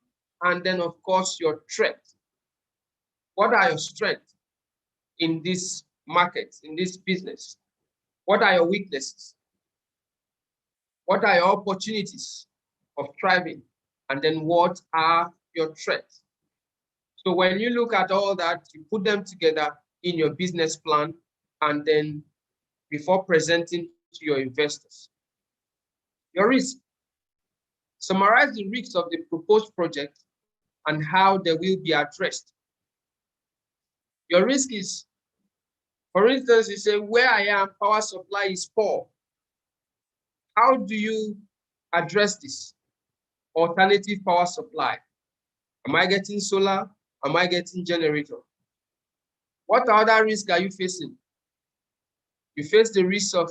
and then of course your threat. What are your strengths in this market, in this business? What are your weaknesses? What are your opportunities of thriving? And then what are your threats? So when you look at all that, you put them together in your business plan, and then before presenting to your investors. Your risk. Summarize the risks of the proposed project and how they will be addressed. Your risk is, for instance, you say, where I am, power supply is poor. How do you address this? Alternative power supply. Am I getting solar? Am I getting generator? What other risk are you facing? You face the risk of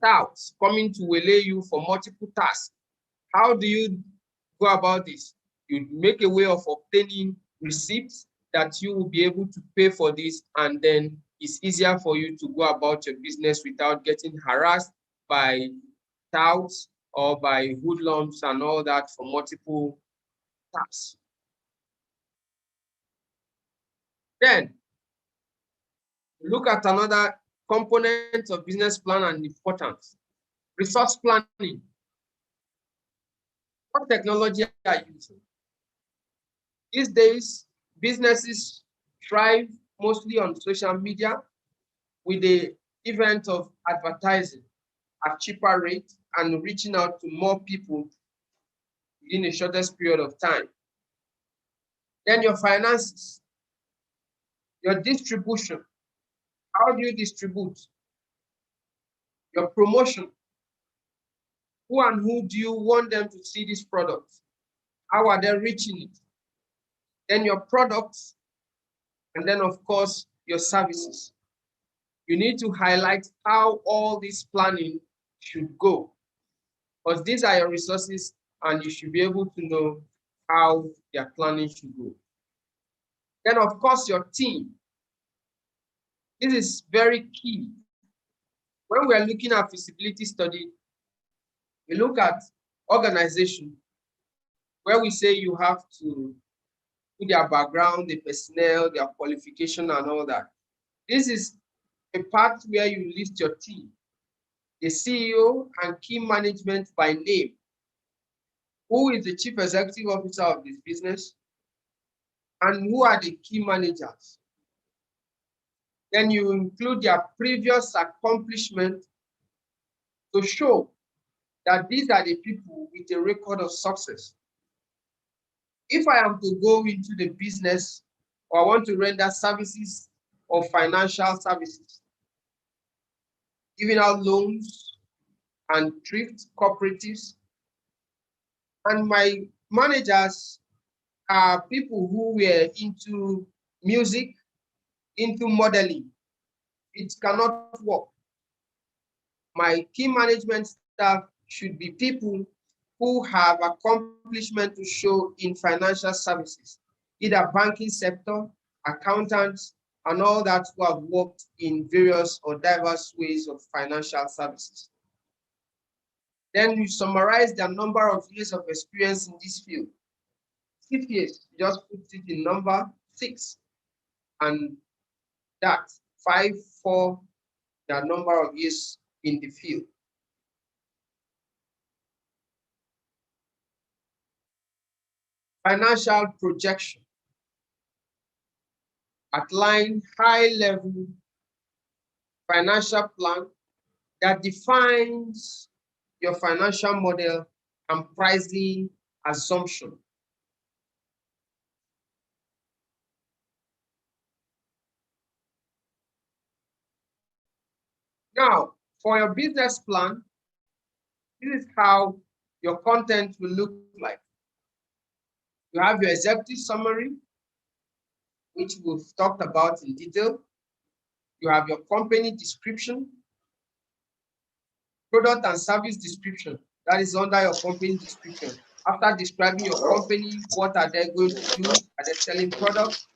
touts coming to waylay you for multiple tasks. How do you go about this? You make a way of obtaining receipts that you will be able to pay for this, and then it's easier for you to go about your business without getting harassed by touts or by hoodlums and all that for multiple tasks. Then look at another component of business plan and importance. Resource planning. What technology are you using? These days, businesses thrive mostly on social media with the event of advertising at cheaper rate and reaching out to more people in the shortest period of time. Then your finances, your distribution. How do you distribute? Your promotion. Who and who do you want them to see this product? How are they reaching it? Then your products, and then of course, your services. You need to highlight how all this planning should go, because these are your resources and you should be able to know how their planning should go. Then of course, your team. This is very key. When we are looking at feasibility study, we look at organization, where we say you have to put their background, the personnel, their qualification, and all that. This is a part where you list your team, the CEO and key management by name. Who is the chief executive officer of this business? And who are the key managers? Then you include their previous accomplishment to show that these are the people with a record of success. If I am to go into the business or I want to render services or financial services, giving out loans and thrift cooperatives, and my managers are people who were into music, into modeling, it cannot work. My key management staff should be people who have accomplishment to show in financial services, either banking sector, accountants, and all that who have worked in various or diverse ways of financial services. Then you summarize the number of years of experience in this field. 6 years, you just put it in number 6. And that 5, 4, the number of years in the field. Financial projection. Outline high-level financial plan that defines your financial model and pricing assumption. Now, for your business plan, this is how your content will look like. You have your executive summary, which we've talked about in detail. You have your company description, product and service description. That is under your company description. After describing your company, what are they going to do? Are they selling products?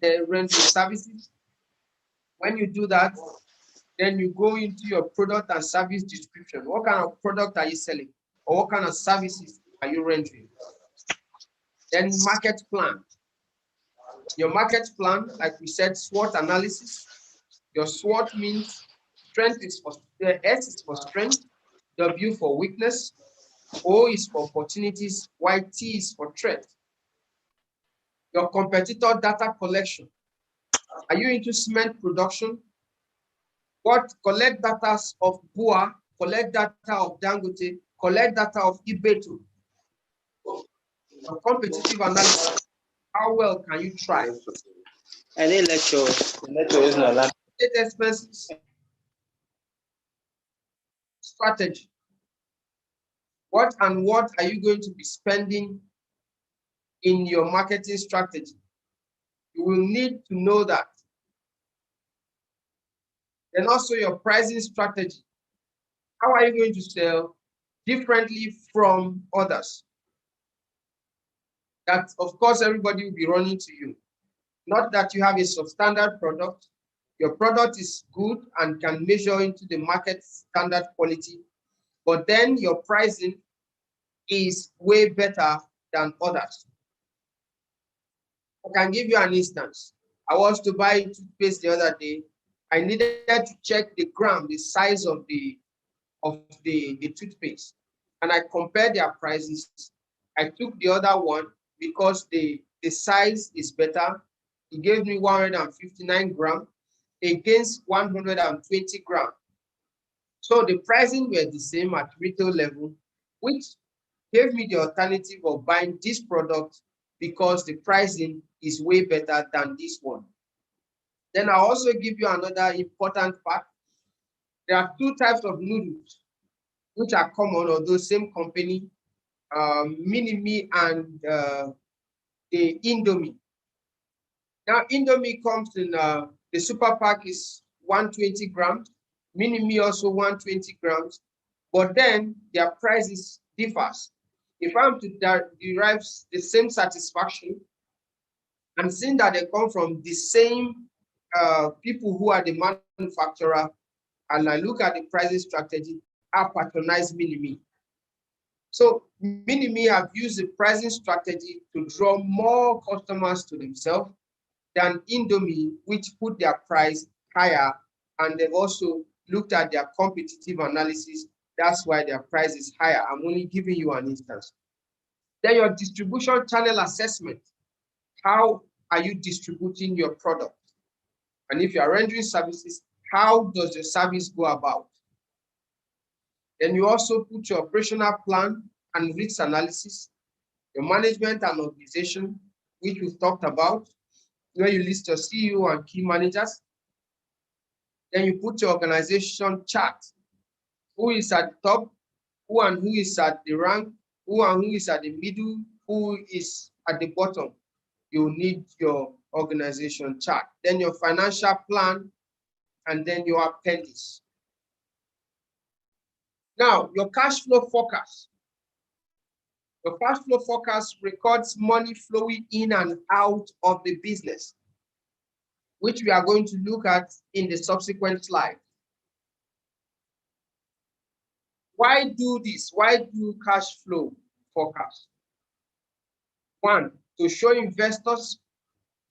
They rent services? When you do that, then you go into your product and service description. What kind of product are you selling? Or what kind of services are you rendering? Then market plan. Your market plan, like we said, SWOT analysis. Your SWOT means strength is for S is for strength, W for weakness, O is for opportunities, Y T is for threat. Your competitor data collection. Are you into cement production? What collect data of BUA, collect data of Dangote, collect data of Ibeto. Your competitive analysis. How well can you thrive? Any lecture is not allowed. Expenses. Strategy. What are you going to be spending in your marketing strategy? You will need to know that. And also your pricing strategy. How are you going to sell differently from others? That, of course, everybody will be running to you. Not that you have a substandard product. Your product is good and can measure into the market standard quality, but then your pricing is way better than others. I can give you an instance. I was to buy toothpaste the other day. I needed to check the gram, the size of the toothpaste, and I compared their prices. I took the other one because the size is better. It gave me 159 grams against 120 grams. So the pricing were the same at retail level, which gave me the alternative of buying this product because the pricing is way better than this one. Then I'll also give you another important fact. There are 2 types of noodles which are common, although same company, Mini-Me and the Indomie. Now, Indomie comes in the super pack is 120 grams, Mini-Me also 120 grams, but then their prices differs. If I'm to derive the same satisfaction, and seeing that they come from the same people who are the manufacturer, and I look at the pricing strategy, I patronize Mini-Me. So Mini-Me have used the pricing strategy to draw more customers to themselves than Indomie, which put their price higher, and they've also looked at their competitive analysis. That's why their price is higher. I'm only giving you an instance. Then your distribution channel assessment. How are you distributing your product? And if you are rendering services, how does the service go about? Then you also put your operational plan and risk analysis, your management and organization, which we've talked about, where you list your CEO and key managers. Then you put your organization chart. Who is at the top, who is at the rank, who is at the middle, who is at the bottom. You need your organization chart. Then your financial plan, and then your appendix. Now, your cash flow forecast. Your cash flow forecast records money flowing in and out of the business, which we are going to look at in the subsequent slide. Why do this? Why do cash flow forecast? One, to show investors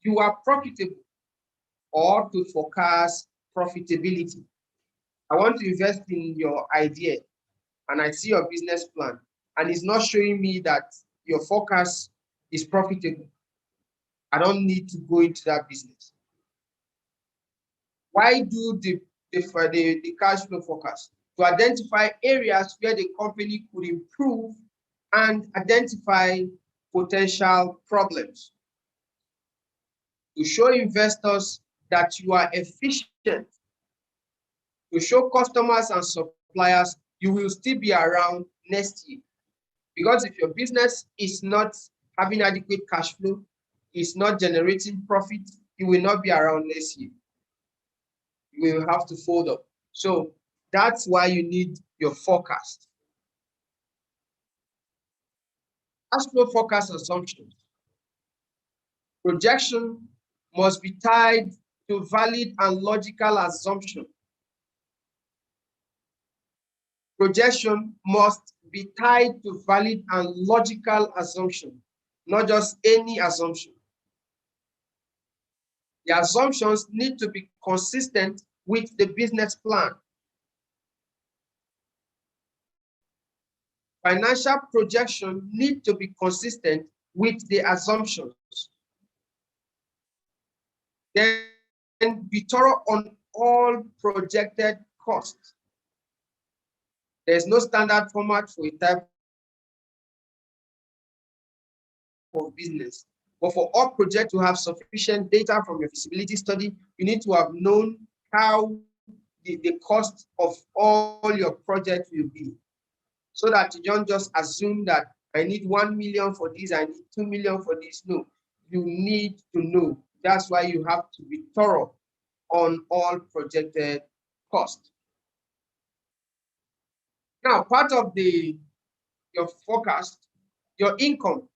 you are profitable, or to forecast profitability. I want to invest in your idea and I see your business plan and it's not showing me that your forecast is profitable. I don't need to go into that business. Why do the cash flow forecast? To identify areas where the company could improve and identify potential problems. To show investors that you are efficient. To show customers and suppliers you will still be around next year. Because if your business is not having adequate cash flow, is not generating profit, you will not be around next year. You will have to fold up. So that's why you need your forecast. Cash flow forecast assumptions. Projection must be tied to valid and logical assumption. Projection must be tied to valid and logical assumption, not just any assumption. The assumptions need to be consistent with the business plan. Financial projection need to be consistent with the assumptions. Then be thorough on all projected costs. There's no standard format for a type of business. But for all projects to have sufficient data from your feasibility study, you need to have known how the cost of all your projects will be. So that you don't just assume that I need 1 million for this, I need 2 million for this. No, you need to know. That's why you have to be thorough on all projected costs. Now, part of your forecast, your income,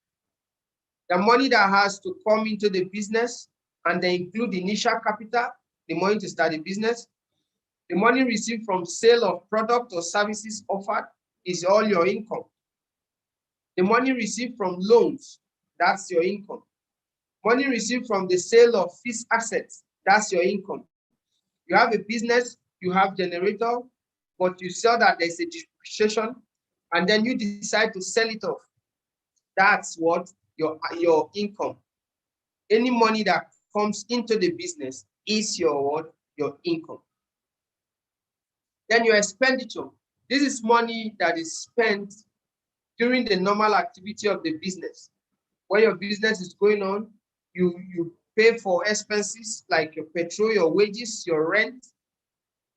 the money that has to come into the business, and they include initial capital, the money to start the business, the money received from sale of product or services offered is all your income. The money received from loans, that's your income. Money received from the sale of fixed assets, that's your income. You have a business, you have generator, but you sell that there's a depreciation, and then you decide to sell it off. That's what your income. Any money that comes into the business is your income. Then your expenditure. This is money that is spent during the normal activity of the business. When your business is going on, you pay for expenses like your petrol, your wages, your rent.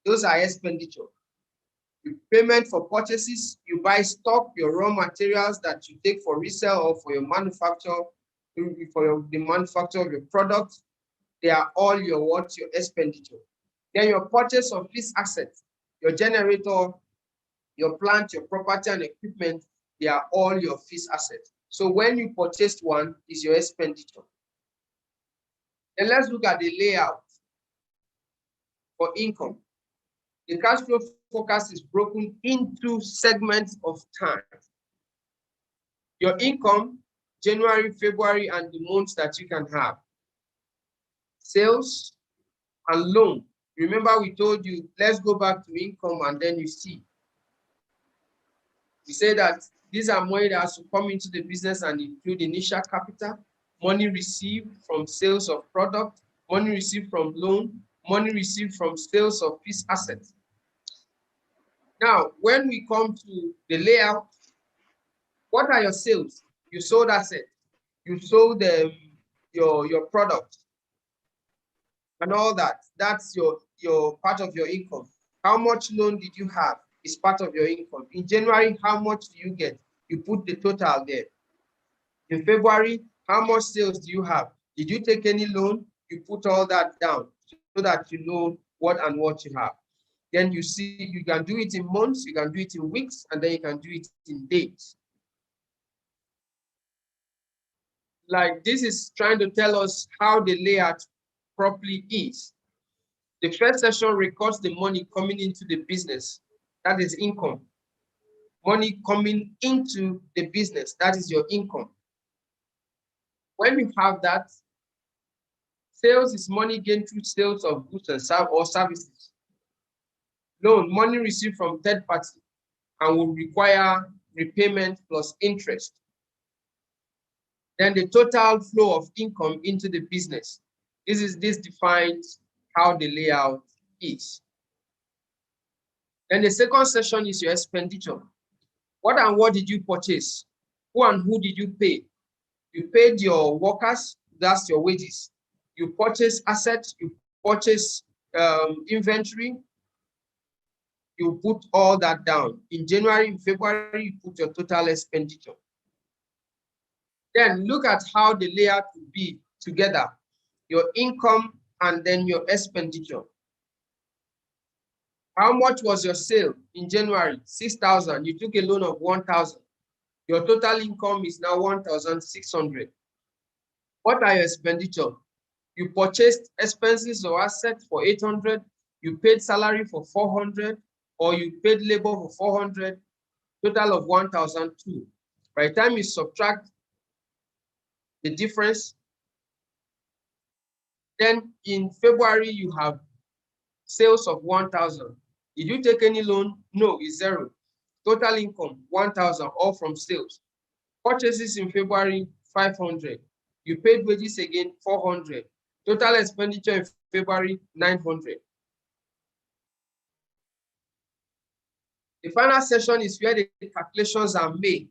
Those are expenditure. Payment for purchases, you buy stock, your raw materials that you take for resale or for your manufacture, the manufacture of your product. They are all your expenditure. Then your purchase of fixed assets, your generator, your plant, your property and equipment, they are all your fixed assets. So when you purchased one, is your expenditure. Then let's look at the layout for income. The cash flow forecast is broken into segments of time. Your income, January, February, and the months that you can have. Sales and loan. Remember we told you, let's go back to income and then you see. We say that these are money that has to come into the business and include initial capital, money received from sales of product, money received from loan, money received from sales of fixed assets. Now, when we come to the layout, what are your sales? You sold assets, you sold your product and all that. That's your part of your income. How much loan did you have is part of your income. In January, how much do you get? You put the total there. In February, how much sales do you have? Did you take any loan? You put all that down so that you know what you have. Then you see, you can do it in months, you can do it in weeks, and then you can do it in days. Like this is trying to tell us how the layout properly is. The first section records the money coming into the business. That is income. money coming into the business. That is your income. When you have that, sales is money gained through sales of goods and services. Loan, money received from third party and will require repayment plus interest. Then the total flow of income into the business. This defines how the layout is. Then the second section is your expenditure. What and what did you purchase? Who and who did you pay? You paid your workers, that's your wages. You purchase assets, you purchase inventory, you put all that down. In January, in February, you put your total expenditure. Then look at how the layout will be together, your income and then your expenditure. How much was your sale in January? 6,000. You took a loan of 1,000. Your total income is now 1,600. What are your expenditure? You purchased expenses or assets for 800. You paid salary for 400, or you paid labor for 400. Total of 1,002. By the time you subtract the difference, then in February you have sales of 1,000. Did you take any loan? No, it's zero. Total income 1,000, all from sales. Purchases in February 500. You paid wages again 400. Total expenditure in February 900. The final session is where the calculations are made.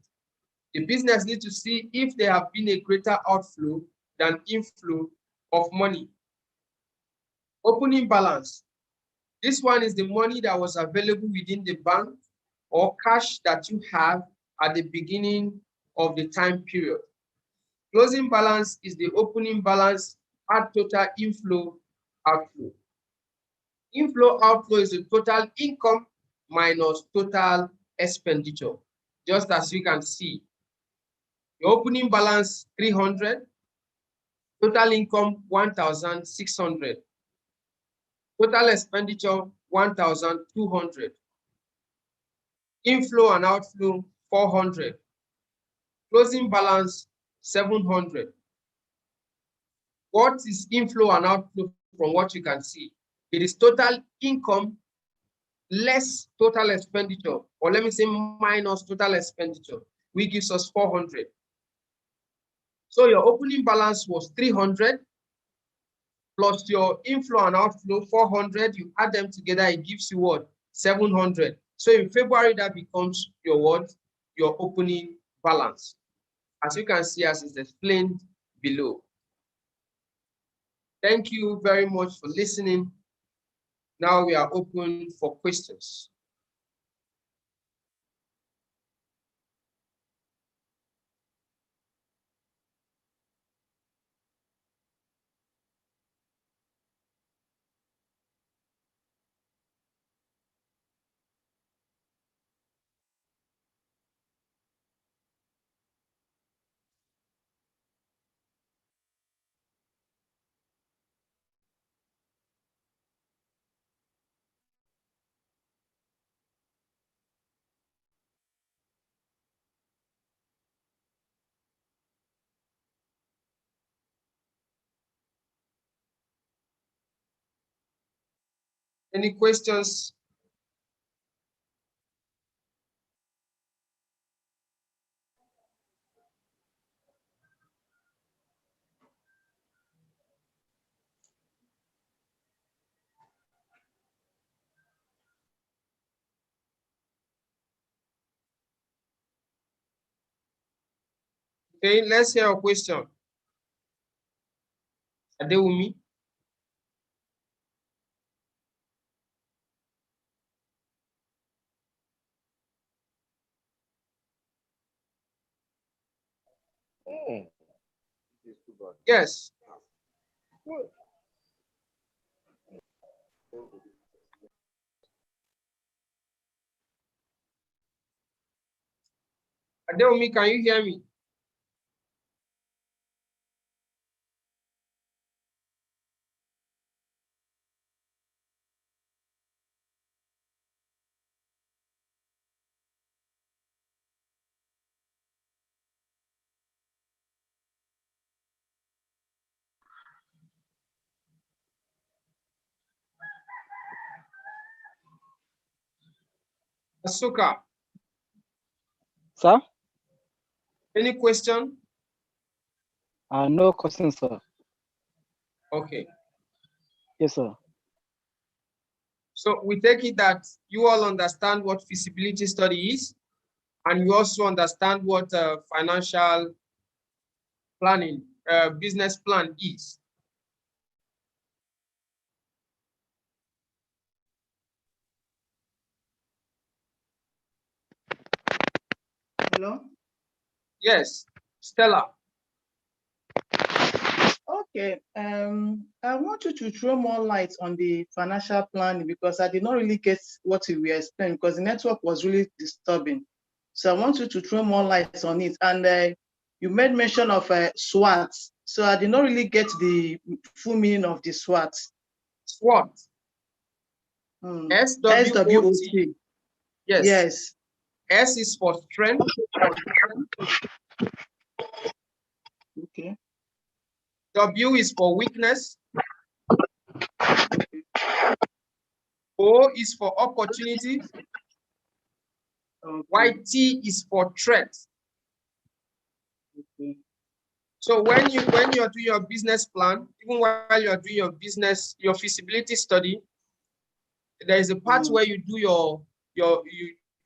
The business needs to see if there have been a greater outflow than inflow of money. Opening balance. This one is the money that was available within the bank or cash that you have at the beginning of the time period. Closing balance is the opening balance at total inflow, outflow. Inflow, outflow is the total income minus total expenditure, just as you can see. The opening balance 300, total income 1,600, total expenditure 1,200, inflow and outflow 400, closing balance 700. What is inflow and outflow from what you can see? It is total income less total expenditure, or let me say minus total expenditure, which gives us 400. So your opening balance was 300 plus your inflow and outflow 400. You add them together, it gives you what? 700. So in February, that becomes your what? Your opening balance. As you can see, as is explained below. Thank you very much for listening. Now we are open for questions. Any questions? Okay, let's hear a question. Adewumi. Yes. Adewumi, can you hear me? Asuka, Sir? any question? No question, sir. Okay. Yes, sir. So we take it that you all understand what feasibility study is, and you also understand what financial planning, business plan is. Hello? Yes, Stella. Okay. I want you to throw more light on the financial planning because I did not really get what you were explaining because the network was really disturbing. So I want you to throw more light on it. And you made mention of SWOT. So I did not really get the full meaning of the SWOT. SWOT. SWOT. Yes. Yes. S is for strength. Okay. W is for weakness. O is for opportunity. Okay. YT is for threat. Okay. So when you're doing your business plan, even while you're doing your feasibility study, there is a part where you do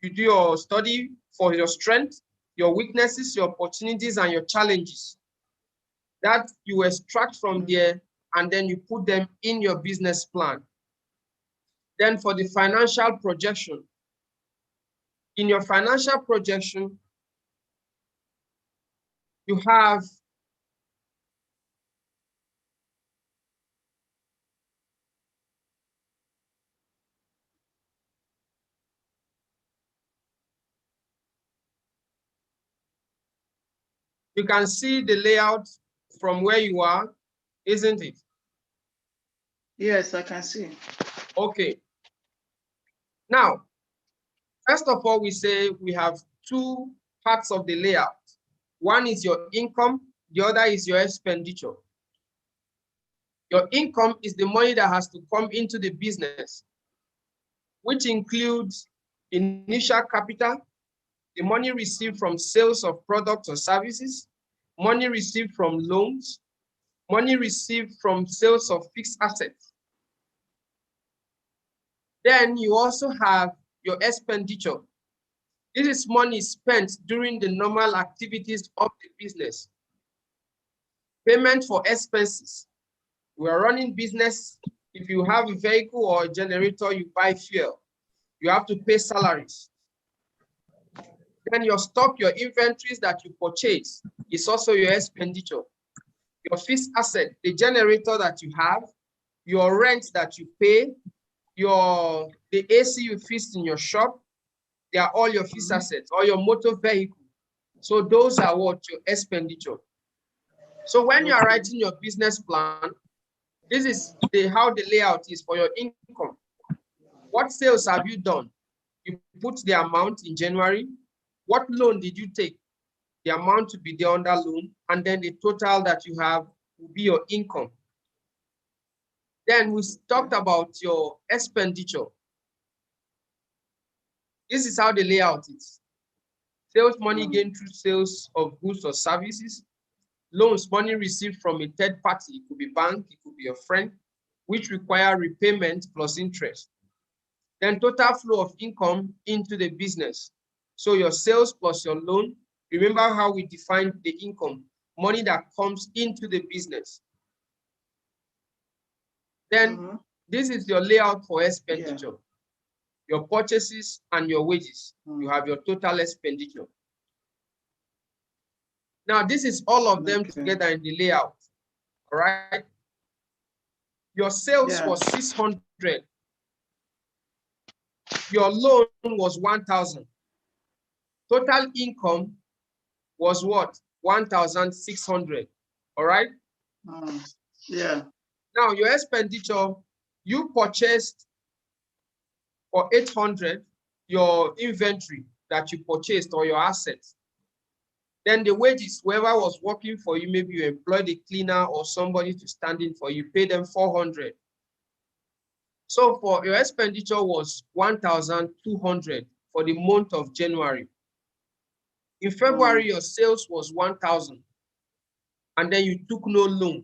you do your study for your strength, your weaknesses, your opportunities, and your challenges. That you extract from there, and then you put them in your business plan. Then for the financial projection, in your financial projection, you have you can see the layout from where you are, isn't it? Yes, I can see. Okay. Now, first of all, we say we have two parts of the layout. One is your income, the other is your expenditure. Your income is the money that has to come into the business, which includes initial capital, the money received from sales of products or services, money received from loans, money received from sales of fixed assets. Then you also have your expenditure. This is money spent during the normal activities of the business. Payment for expenses. We are running business. If you have a vehicle or a generator, you buy fuel. You have to pay salaries. Then your stock, your inventories that you purchase is also your expenditure. Your fixed asset, the generator that you have, your rent that you pay, the AC you fix in your shop, they are all your fixed assets or your motor vehicle. So those are what your expenditure. So when you are writing your business plan, this is how the layout is for your income. What sales have you done? You put the amount in January. What loan did you take? The amount to be there under loan, and then the total that you have will be your income. Then we talked about your expenditure. This is how the layout is. Sales money gained through sales of goods or services. Loans, money received from a third party. It could be bank, it could be a friend, which require repayment plus interest. Then total flow of income into the business. So your sales plus your loan. Remember how we defined the income, money that comes into the business. Then this is your layout for expenditure. Your purchases and your wages. You have your total expenditure. Now, this is all of them together in the layout, all right? Your sales was 600. Your loan was 1,000. Total income was what? 1,600, all right? Yeah. Now, your expenditure, you purchased for 800, your inventory that you purchased or your assets. Then the wages, whoever was working for you, maybe you employed a cleaner or somebody to stand in for you, pay them 400. So for your expenditure was 1,200. for the month of January. In February, your sales was 1,000, and then you took no loan.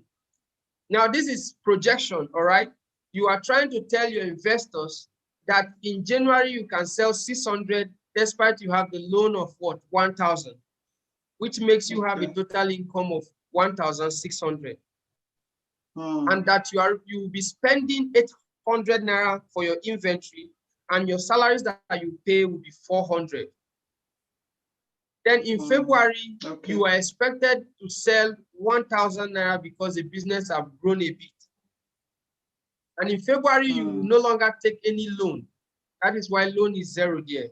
Now, this is projection, all right? You are trying to tell your investors that in January, you can sell 600 despite you have the loan of what, 1,000, which makes you have a total income of 1,600. And that you will be spending 800 Naira for your inventory, and your salaries that you pay will be 400. Then in February, you are expected to sell 1,000 Naira because the business have grown a bit. And in February, you will no longer take any loan. That is why loan is 0 there.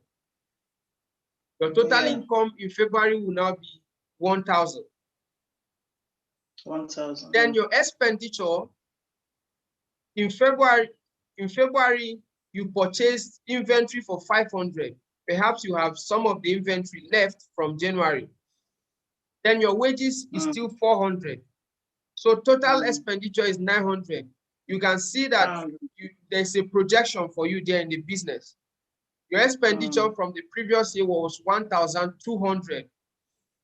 Your total income in February will now be 1,000. 1,000. Then your expenditure in February, you purchased inventory for 500. Perhaps you have some of the inventory left from January. Then your wages is still 400. So total expenditure is 900. You can see that there's a projection for you there in the business. Your expenditure from the previous year was 1,200,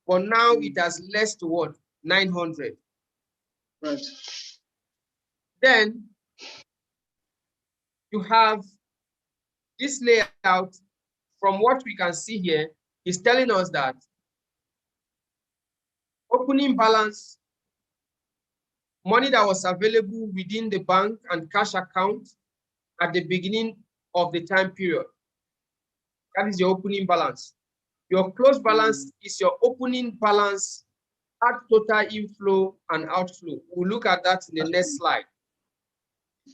but now it has less to what? 900. Right. Then you have this layout. From what we can see here, is telling us that opening balance, money that was available within the bank and cash account at the beginning of the time period. That is your opening balance. Your close balance is your opening balance at total inflow and outflow. We'll look at that in the next slide.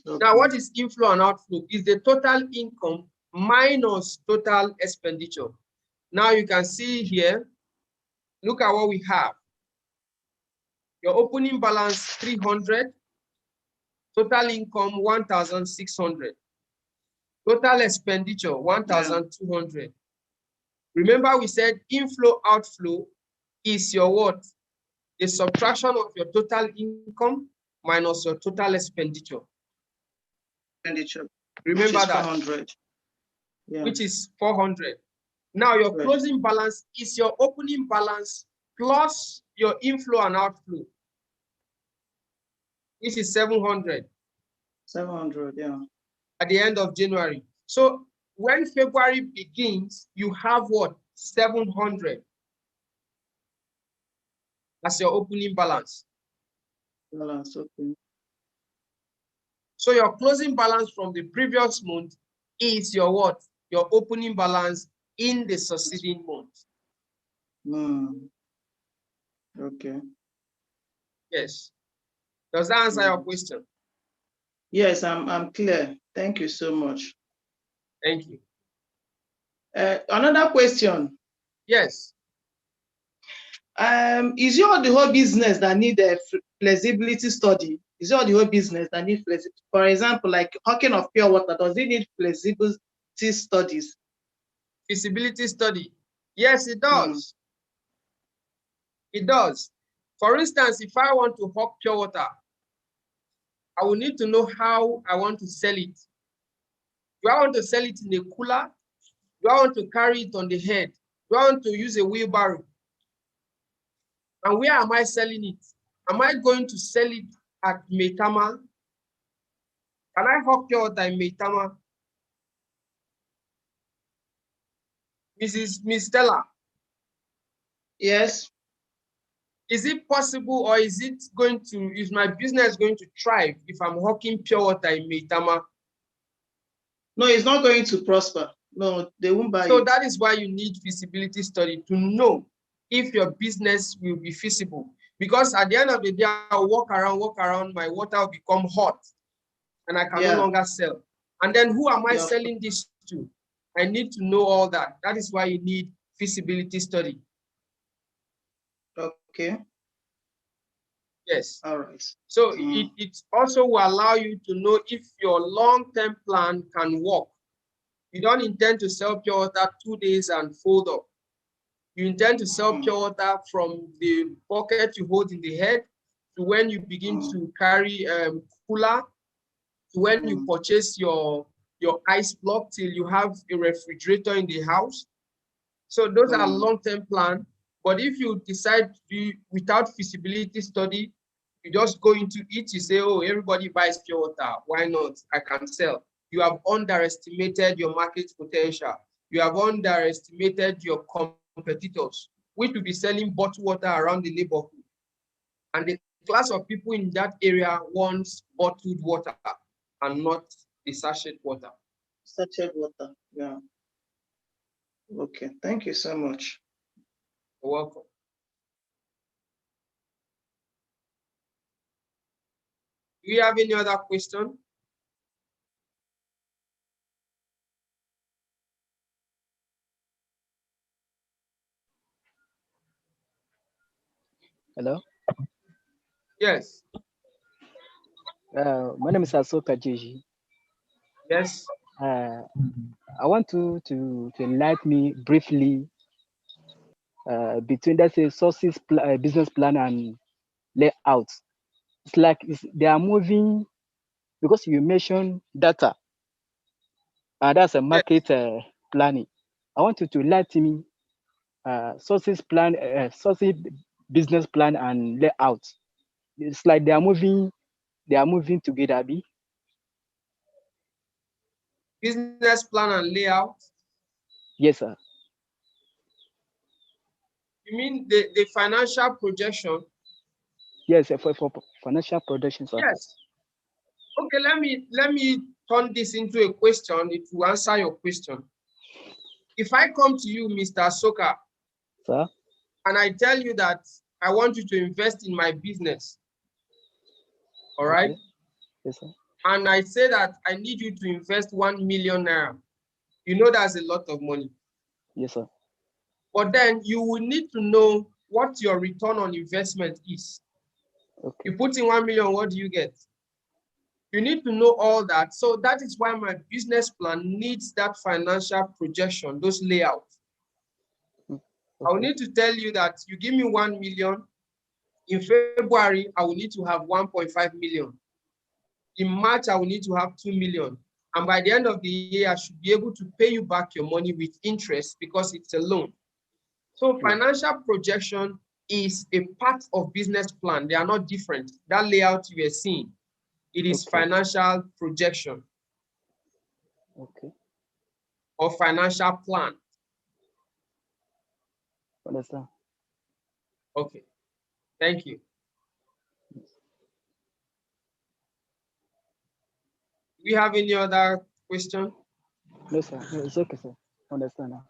Now, what is inflow and outflow? Is the total income minus total expenditure. Now you can see here, look at what we have. Your opening balance 300, total income 1,600, total expenditure 1,200. Remember we said inflow outflow is your what? The subtraction of your total income minus your total expenditure. Remember that. 400. Yeah. Which is 400. Now your closing balance is your opening balance plus your inflow and outflow. This is 700. 700, yeah. At the end of January. So when February begins, you have what? 700. That's your opening balance. Okay. So your closing balance from the previous month is your what? Your opening balance in the succeeding month. Okay. Yes. Does that answer your question? Yes, I'm clear. Thank you so much. Thank you. Another question. Yes. Is it the whole business that need a feasibility study? Is it the whole business that need feasibility? For example, like hawking of pure water, does it need feasibility studies? Feasibility study. Yes, it does. It does. For instance, if I want to hawk pure water, I will need to know how I want to sell it. Do I want to sell it in a cooler? Do I want to carry it on the head? Do I want to use a wheelbarrow? And where am I selling it? Am I going to sell it at Maitama? Can I hawk pure water in Maitama? Miss Stella? Yes. Is it possible, or is my business going to thrive if I'm hawking pure water in Maitama? No, it's not going to prosper. No, they won't buy it. So that is why you need feasibility study to know if your business will be feasible. Because at the end of the day, I'll walk around, my water will become hot and I can no longer sell. And then who am I selling this to? I need to know all that. That is why you need feasibility study. Okay. Yes. All right. So it also will allow you to know if your long-term plan can work. You don't intend to sell pure water 2 days and fold up. You intend to sell pure water from the bucket you hold in the head to when you begin to carry cooler, to when you purchase your your ice block till you have a refrigerator in the house. So those are long-term plan. But if you decide to do without feasibility study, you just go into it, you say, oh, everybody buys pure water. Why not? I can sell. You have underestimated your market potential. You have underestimated your competitors, which will be selling bottled water around the neighborhood. And the class of people in that area wants bottled water and not the sachet water. Sachet water, yeah. Okay, thank you so much. You're welcome. Do you have any other question? Hello. Yes. My name is Asoka Jeji. Yes. I want to enlighten me briefly between, let's say, sources, business plan, and layout. It's like they are moving, because you mentioned data, and that's a market planning. I want you to enlighten me sources plan, sources, business plan, and layout. It's like they are moving together. Business plan and layout. Yes, sir. You mean the financial projection? Yes, for financial projection, sir. Yes. Okay, let me turn this into a question. It will answer your question. If I come to you, Mr. Soka, Sir? and I tell you that I want you to invest in my business, all right? Okay. Yes, sir. And I say that I need you to invest 1 million naira. You know that's a lot of money. Yes, sir. But then you will need to know what your return on investment is. Okay. You put in 1 million, what do you get? You need to know all that. So that is why my business plan needs that financial projection, those layouts. Okay. I will need to tell you that you give me 1 million. In February, I will need to have 1.5 million. In March, I will need to have 2 million. And by the end of the year, I should be able to pay you back your money with interest because it's a loan. So financial projection is a part of business plan. They are not different. That layout you are seeing, it is financial projection. Okay. Or financial plan. Understand. Okay. Thank you. Do we have any other question? No, sir. No, it's okay, sir. Understand now.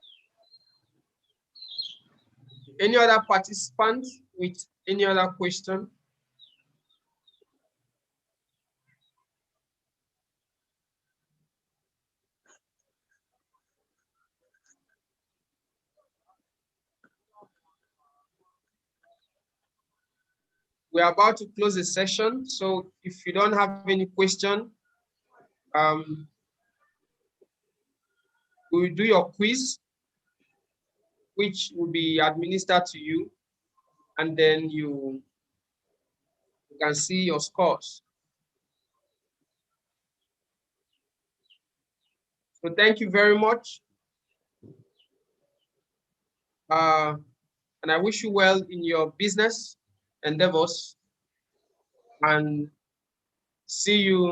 Any other participants with any other question? We're about to close the session. So if you don't have any question, we will do your quiz, which will be administered to you, and then you can see your scores. So thank you very much. And I wish you well in your business endeavors, and see you